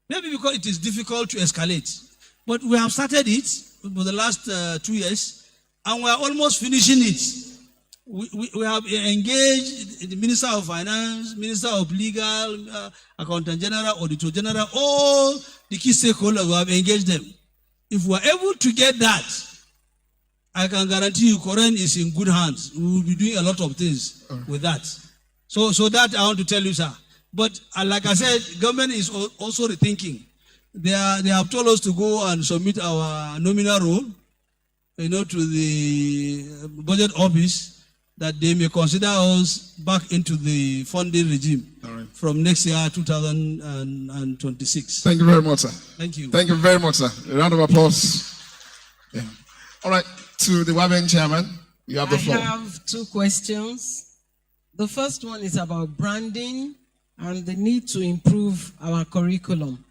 Maybe because it is difficult to escalate. But we have started it for the last 2 years, and we are almost finishing it. We have engaged the Minister of Finance, Minister of Legal, Accountant General, Auditor General, all the key stakeholders, we have engaged them. If we are able to get that, I can guarantee you Korean is in good hands. We will be doing a lot of things with that. So that I want to tell you, sir. But like I said, government is also rethinking. They have told us to go and submit our nominal role, to the budget office, that they may consider us back into the funding regime from next year, 2026. Thank you very much, sir. Thank you. Thank you very much, sir. A round of applause. Yeah. All right, to the WABEN chairman, you have the floor. I have 2 questions. The first one is about branding and the need to improve our curriculum.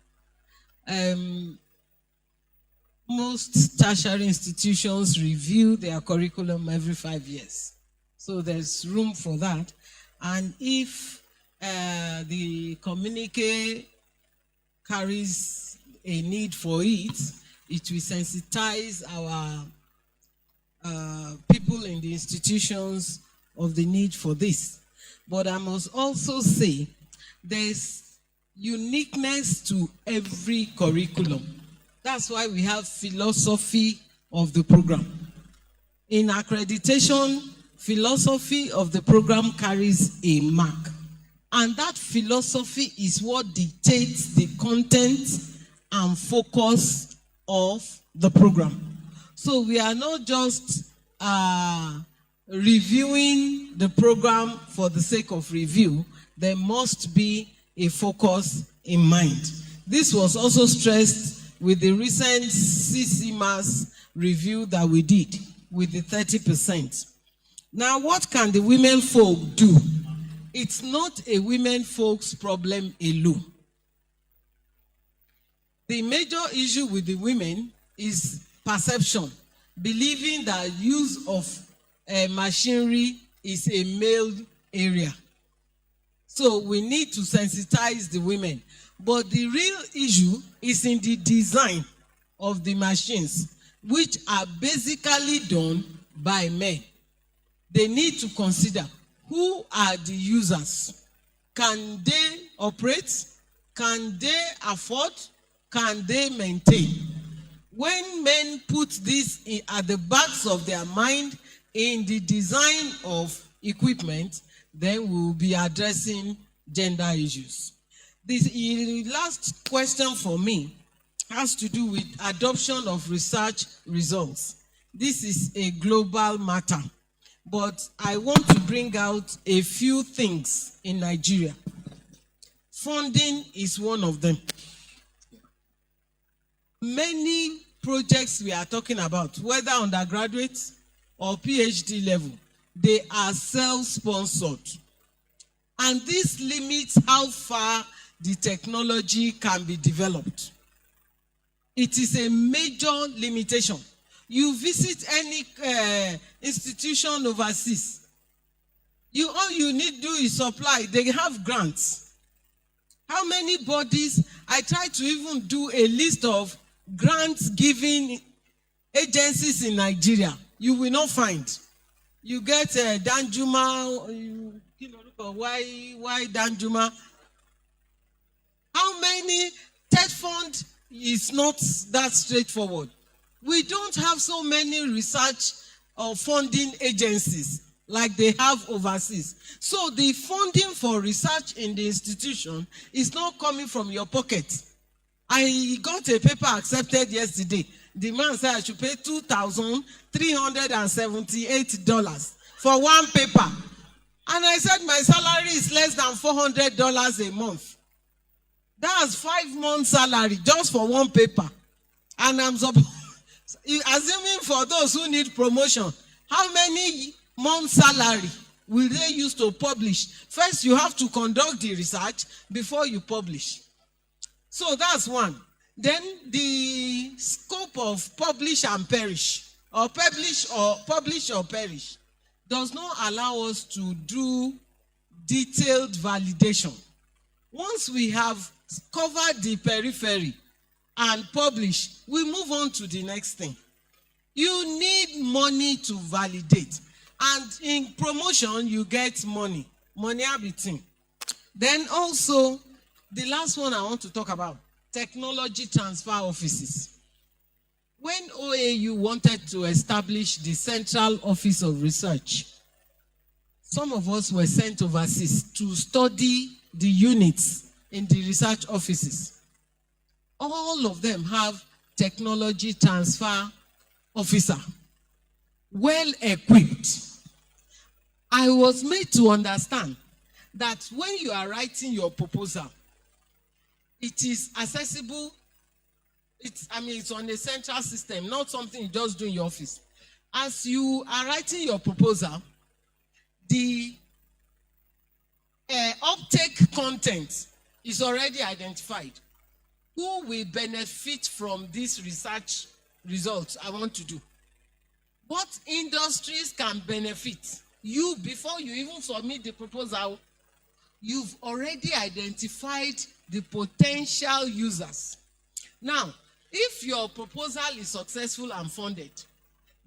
Most tertiary institutions review their curriculum every 5 years. So there's room for that. And if the communique carries a need for it, it will sensitize our people in the institutions of the need for this. But I must also say there's uniqueness to every curriculum. That's why we have philosophy of the program. In accreditation, philosophy of the program carries a mark. And that philosophy is what dictates the content and focus of the program. So we are not just reviewing the program for the sake of review. There must be a focus in mind. This was also stressed with the recent CCMAS review that we did with the 30%. Now, what can the women folk do? It's not a women folks problem alone. The major issue with the women is perception, believing that use of machinery is a male area. So we need to sensitize the women. But the real issue is in the design of the machines, which are basically done by men. They need to consider who are the users. Can they operate? Can they afford? Can they maintain? When men put this at the backs of their mind in the design of equipment, then we will be addressing gender issues. The last question for me has to do with adoption of research results. This is a global matter, but I want to bring out a few things in Nigeria. Funding is one of them. Many projects we are talking about, whether undergraduate or PhD level, they are self-sponsored. And this limits how far the technology can be developed. It is a major limitation. You visit any institution overseas, All you need to do is supply. They have grants. How many bodies? I tried to even do a list of grants giving agencies in Nigeria. You will not find. You get Danjuma, why Danjuma? How many? TED fund is not that straightforward. We don't have so many research or funding agencies like they have overseas. So the funding for research in the institution is not coming from your pocket. I got a paper accepted yesterday. The man said I should pay $2,378 for one paper. And I said my salary is less than $400 a month. That's 5 months' salary just for one paper. And I'm assuming for those who need promotion, how many months' salary will they use to publish? First, you have to conduct the research before you publish. So that's one. Then the scope of publish and perish, or publish or perish, does not allow us to do detailed validation. Once we have covered the periphery and publish, we move on to the next thing. You need money to validate. And in promotion, you get money. Money everything. Then also, the last one I want to talk about, technology transfer offices. When OAU wanted to establish the Central Office of Research, some of us were sent overseas to study the units in the research offices. All of them have technology transfer officer, well equipped. I was made to understand that when you are writing your proposal, it is accessible. It's on a central system, not something you just do in your office. As you are writing your proposal, the uptake content is already identified. Who will benefit from this research results I want to do? What industries can benefit? You, before you even submit the proposal, you've already identified the potential users. Now, if your proposal is successful and funded,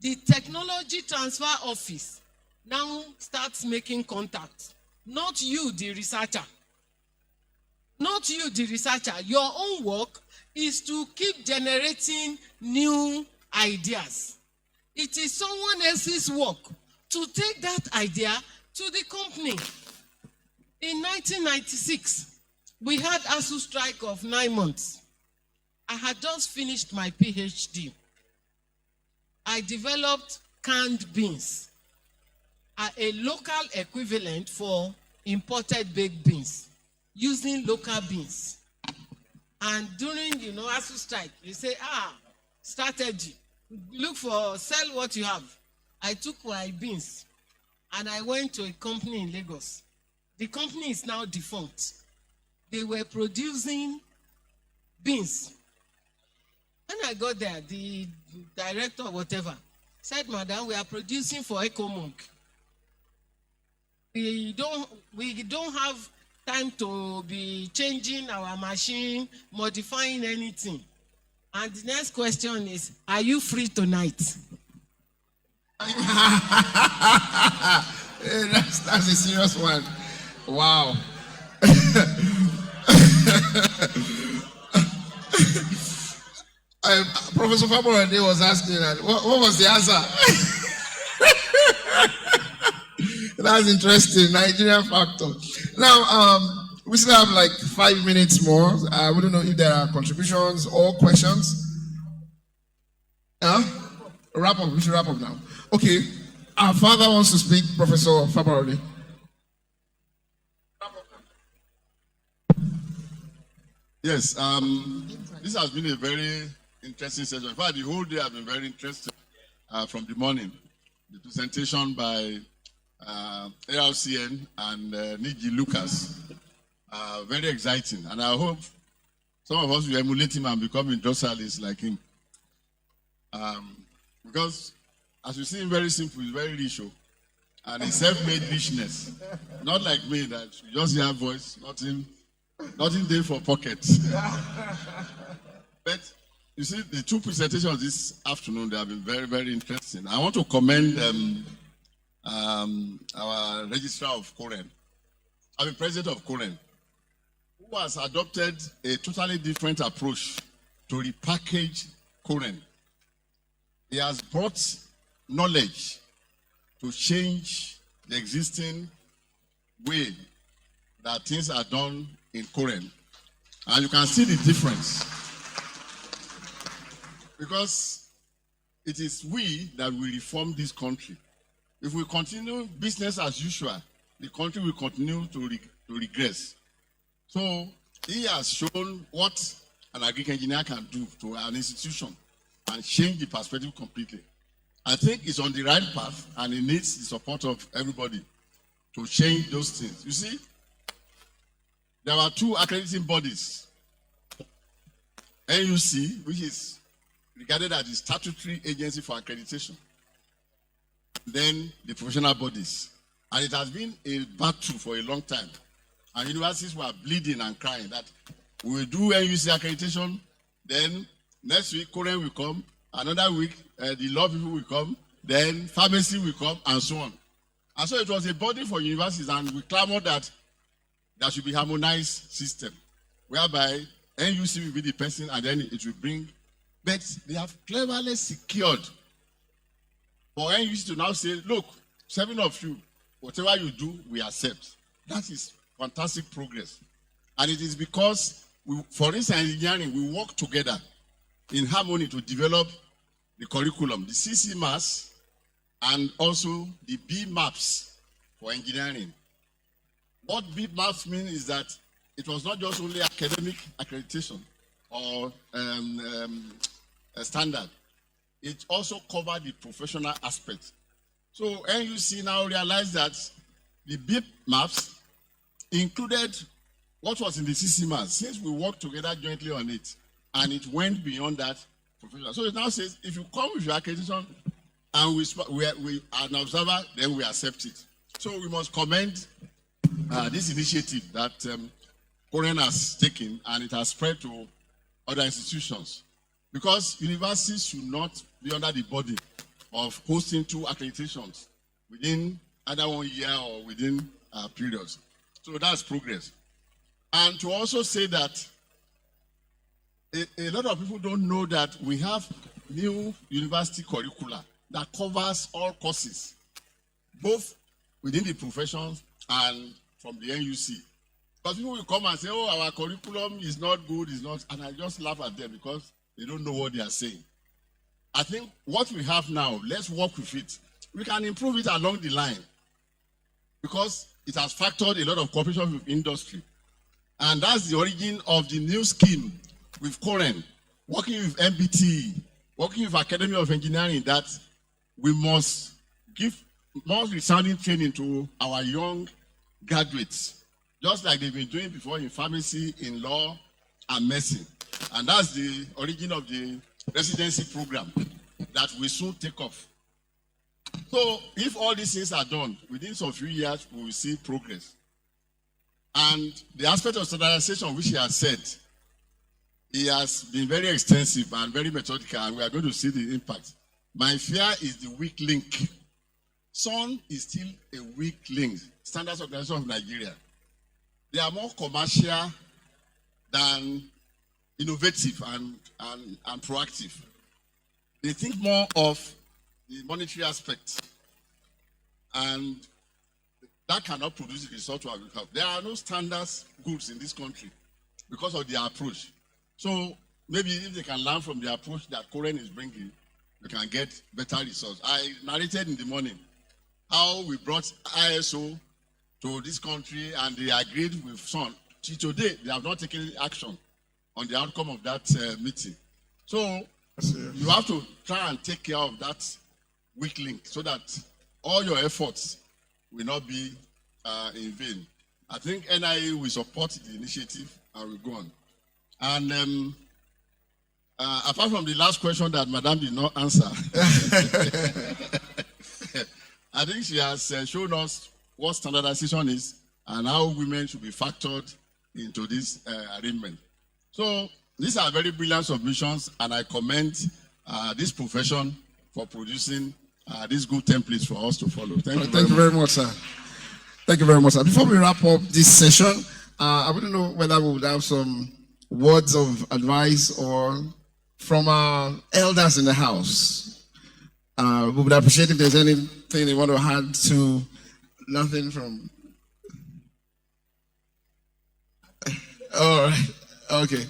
the technology transfer office now starts making contact. Not you, the researcher. Not you, the researcher. Your own work is to keep generating new ideas. It is someone else's work to take that idea to the company. In 1996, we had ASU strike of 9 months. I had just finished my PhD. I developed canned beans, a local equivalent for imported baked beans, using local beans. And during, ASU strike, you say, strategy, sell what you have. I took my beans and I went to a company in Lagos. The company is now defunct. They were producing beans. When I got there, the director or whatever said, "Madam, we are producing for EcoMonk. We don't have time to be changing our machine, modifying anything." And the next question is, "Are you free tonight?" That's a serious one. Wow. Professor Faborade was asking that. What was the answer? That's interesting. Nigerian factor. Now, we still have like 5 minutes more. We don't know if there are contributions or questions. Wrap up. We should wrap up now. Okay. Our father wants to speak, Professor Faborade. Yes. This has been a very interesting session. In fact, the whole day has been very interesting from the morning. The presentation by ARCN and Niji Lucas. Very exciting. And I hope some of us will emulate him and become industrialists like him. Because, as you see, very simple, it's very rich. and a self-made richness. Not like me that you just hear voice, nothing there for pocket. But you see, the two presentations this afternoon, they have been very, very interesting. I want to commend our registrar of Koren, the president of Koren, who has adopted a totally different approach to repackage Koren. He has brought knowledge to change the existing way that things are done in Koren. And you can see the difference. Because it is we that will reform this country. If we continue business as usual, the country will continue to regress. So he has shown what an agri-engineer can do to an institution and change the perspective completely. I think it's on the right path, and it needs the support of everybody to change those things. You see, there are two accrediting bodies. NUC, which is regarded as the statutory agency for accreditation. Then the professional bodies. And it has been a battle for a long time. And universities were bleeding and crying that we will do NUC accreditation, then next week Koren will come, another week the law people will come, then pharmacy will come, and so on. And so it was a body for universities, and we clamored that there should be harmonized system, whereby NUC will be the person and then it will bring. But they have cleverly secured for NUC to now say, look, 7 of you, whatever you do, we accept. That is fantastic progress. And it is because, for instance, engineering, we work together in harmony to develop the curriculum, the CC mass, and also the B maps for engineering. What B maps mean is that it was not just only academic accreditation or a standard. It also covered the professional aspect. So NUC now realized that the B maps included what was in the CC mass, since we worked together jointly on it, and it went beyond that professional. So it now says, if you come with your accreditation and we are an observer, then we accept it. So we must commend this initiative that Koren has taken, and it has spread to other institutions. Because universities should not be under the burden of hosting 2 accreditations within either 1 year or within periods. So that's progress. And to also say that a lot of people don't know that we have new university curricula that covers all courses, both within the professions and from the NUC. Because people will come and say, oh, our curriculum is not good, is not, and I just laugh at them because they don't know what they are saying. I think what we have now, let's work with it. We can improve it along the line because it has factored a lot of cooperation with industry. And that's the origin of the new scheme with Koren, working with MBT, working with Academy of Engineering, that we must give more resounding training to our young graduates, just like they've been doing before in pharmacy, in law, and medicine. And that's the origin of the residency program that will soon take off. So if all these things are done, within some few years, we will see progress. And the aspect of standardization, which he has said, he has been very extensive and very methodical, and we are going to see the impact. My fear is the weak link. SON is still a weak link. Standards Organization of Nigeria. They are more commercial than innovative and proactive. They think more of the monetary aspect, and that cannot produce the result to agriculture. There are no standards goods in this country because of their approach. So maybe if they can learn from the approach that Koren is bringing, we can get better results. I narrated in the morning how we brought ISO to this country and they agreed with SON. Today, they have not taken action on the outcome of that meeting. So you have to try and take care of that weak link so that all your efforts will not be in vain. I think NIA will support the initiative and will go on. And apart from the last question that Madam did not answer, I think she has shown us what standardization is and how women should be factored into this arrangement. So these are very brilliant submissions, and I commend this profession for producing these good templates for us to follow. Thank you very much, sir. Thank you very much, sir. Before we wrap up this session, I wouldn't know whether we would have some words of advice or from our elders in the house. We would appreciate if there's anything they want to add to. Nothing from. All right. Okay.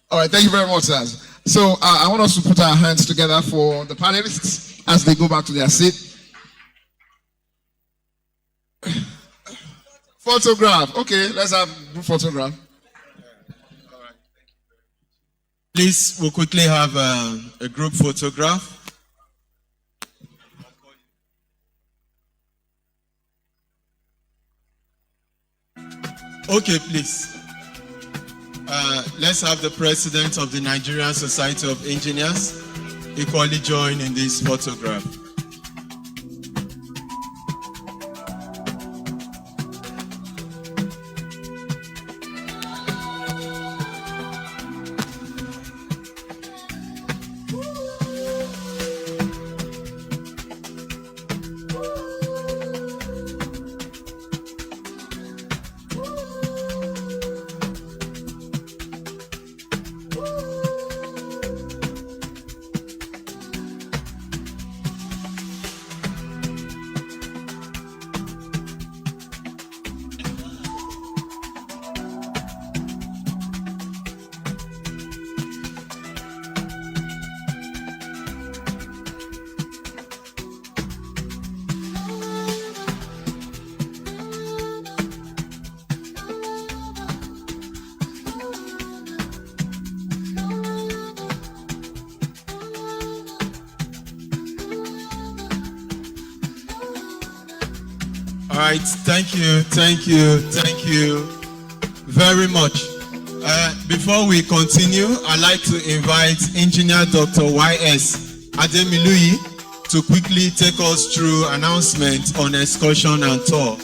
All right. Thank you very much, sir. So I want us to put our hands together for the panelists as they go back to their seat. Photograph. Okay, let's have a photograph. Please, we'll quickly have a group photograph. Okay, please. Let's have the president of the Nigerian Society of Engineers equally join in this photograph. All right, thank you very much. Before we continue, I'd like to invite Engineer Dr. Y.S. Ademilui to quickly take us through announcements on excursion and tour.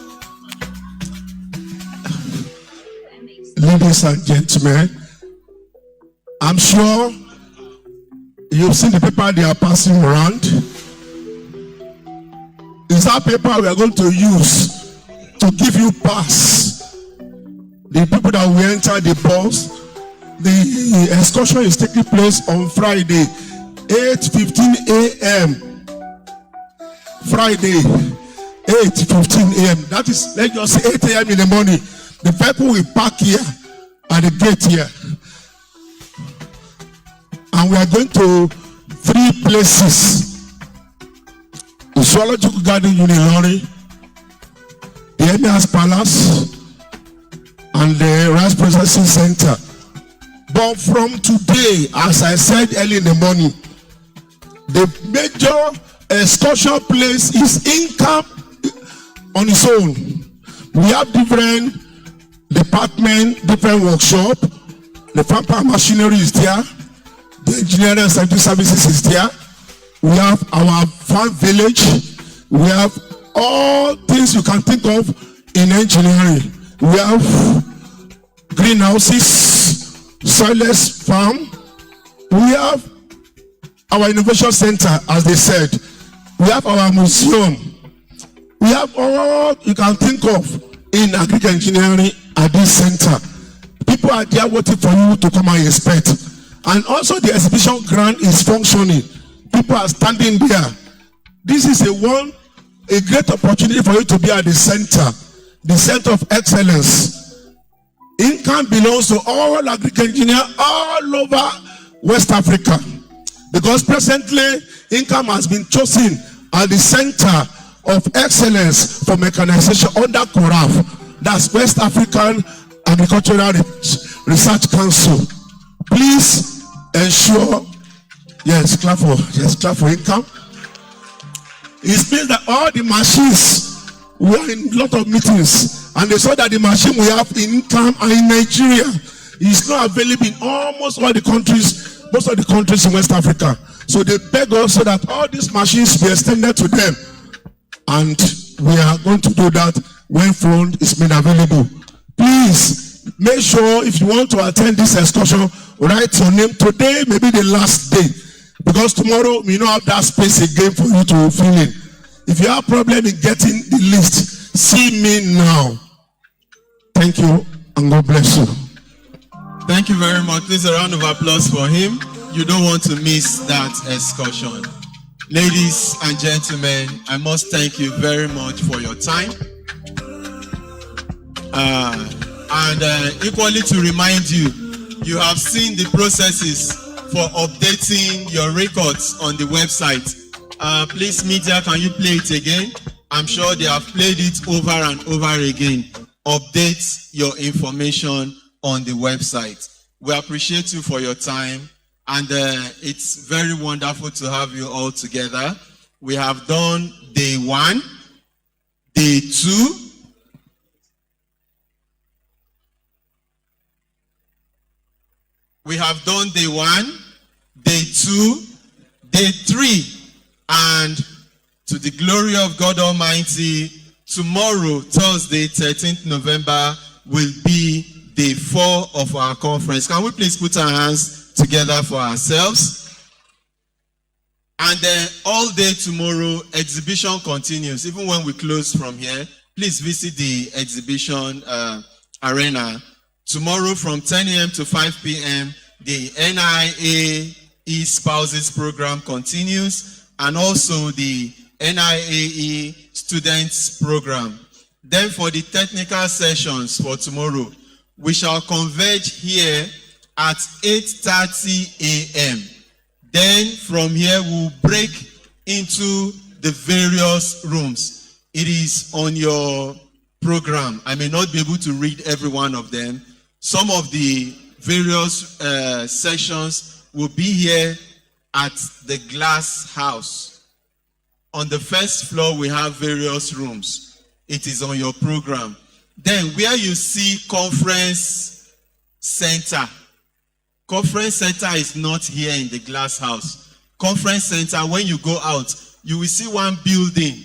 Ladies and gentlemen, I'm sure you've seen the paper they are passing around. Is that paper we are going to use to give you pass? The people that will enter the bus. The excursion is taking place on Friday, 8:15 a.m. Friday, 8:15 a.m. That is, let's just say 8 a.m. in the morning. The people will park here at the gate here. And we are going to 3 places. The Zoological Garden in Ilorin, the Emir's Palace, and the Rice Processing Center. But from today, as I said early in the morning, the major excursion place is NCAM on its own. We have different departments, different workshops. The farm power machinery is there. The engineering and scientific services is there. We have our farm village. We have all things you can think of in engineering. We have greenhouses, soilless farm. We have our innovation center, as they said. We have our museum. We have all you can think of in agri-engineering at this center. People are there waiting for you to come and inspect. And also the exhibition ground is functioning. People are standing there. This is a great opportunity for you to be at the center of excellence. NCAM belongs to all agri-engineers all over West Africa. Because presently, NCAM has been chosen as the center of excellence for mechanization under CORAF. That's West African Agricultural Research Council. Please ensure, clap for NCAM. It means that all the machines, we are in a lot of meetings, and they saw that the machine we have in NCAM and in Nigeria is not available in almost all the countries, most of the countries in West Africa. So they beg us so that all these machines be extended to them. and we are going to do that when fund is made available. Please make sure if you want to attend this excursion, write your name. Today may be the last day, because tomorrow we don't have that space again for you to fill in. If you have problem in getting the list, see me now. Thank you, and God bless you. Thank you very much. Please, a round of applause for him. You don't want to miss that excursion. Ladies and gentlemen, I must thank you very much for your time. And equally to remind you, you have seen the processes for updating your records on the website. Please, media, can you play it again? I'm sure they have played it over and over again. Update your information on the website. We appreciate you for your time, and it's very wonderful to have you all together. We have done day 1, day 2, we have done day 1, day 2, day 3, and to the glory of God Almighty, tomorrow, Thursday, 13th November, will be day 4 of our conference. Can we please put our hands together for ourselves? And then all day tomorrow, exhibition continues. Even when we close from here, please visit the exhibition arena. Tomorrow from 10 a.m. to 5 p.m., the NIAE spouses program continues, and also the NIAE students program. Then for the technical sessions for tomorrow, we shall converge here at 8:30 a.m. Then from here, we'll break into the various rooms. It is on your program. I may not be able to read every one of them. Some of the various sessions will be here at the glass house. On the first floor, we have various rooms. It is on your program. Then where you see conference center. Conference center is not here in the glass house. Conference center, when you go out, you will see one building.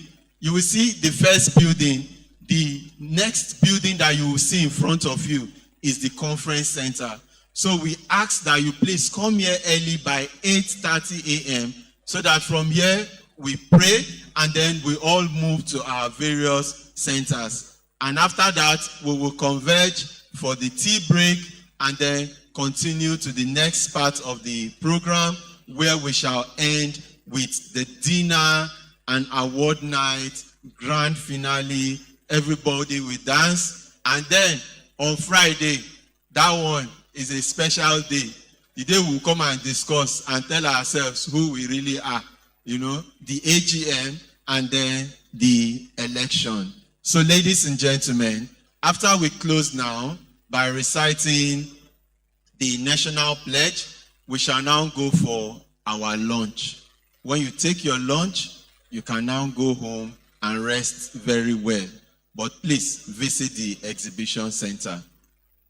You will see the first building. The next building that you will see in front of you is the conference center. So we ask that you please come here early by 8:30 a.m. so that from here we pray and then we all move to our various centers. And after that, we will converge for the tea break and then continue to the next part of the program, where we shall end with the dinner and award night, grand finale. Everybody will dance. And then on Friday, that one is a special day. The day we'll come and discuss and tell ourselves who we really are. You know, the AGM and then the election. So ladies and gentlemen, after we close now by reciting the national pledge, we shall now go for our lunch. When you take your lunch, you can now go home and rest very well. But please visit the exhibition center.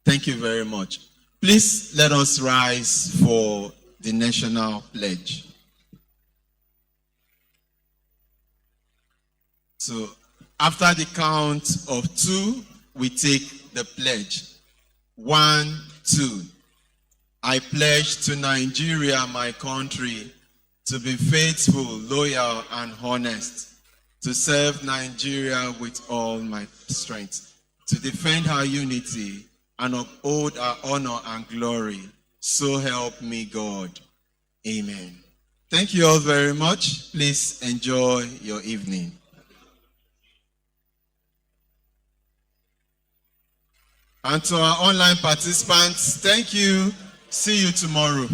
Thank you very much. Please let us rise for the national pledge. So after the count of 2, we take the pledge. 1, 2. I pledge to Nigeria, my country, to be faithful, loyal, and honest, to serve Nigeria with all my strength, to defend her unity and uphold her honor and glory. So help me God. Amen. Thank you all very much. Please enjoy your evening. And to our online participants, thank you. See you tomorrow.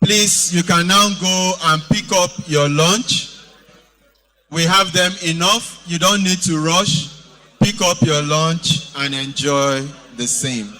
Please, you can now go and pick up your lunch. We have them enough. You don't need to rush. Pick up your lunch and enjoy the same.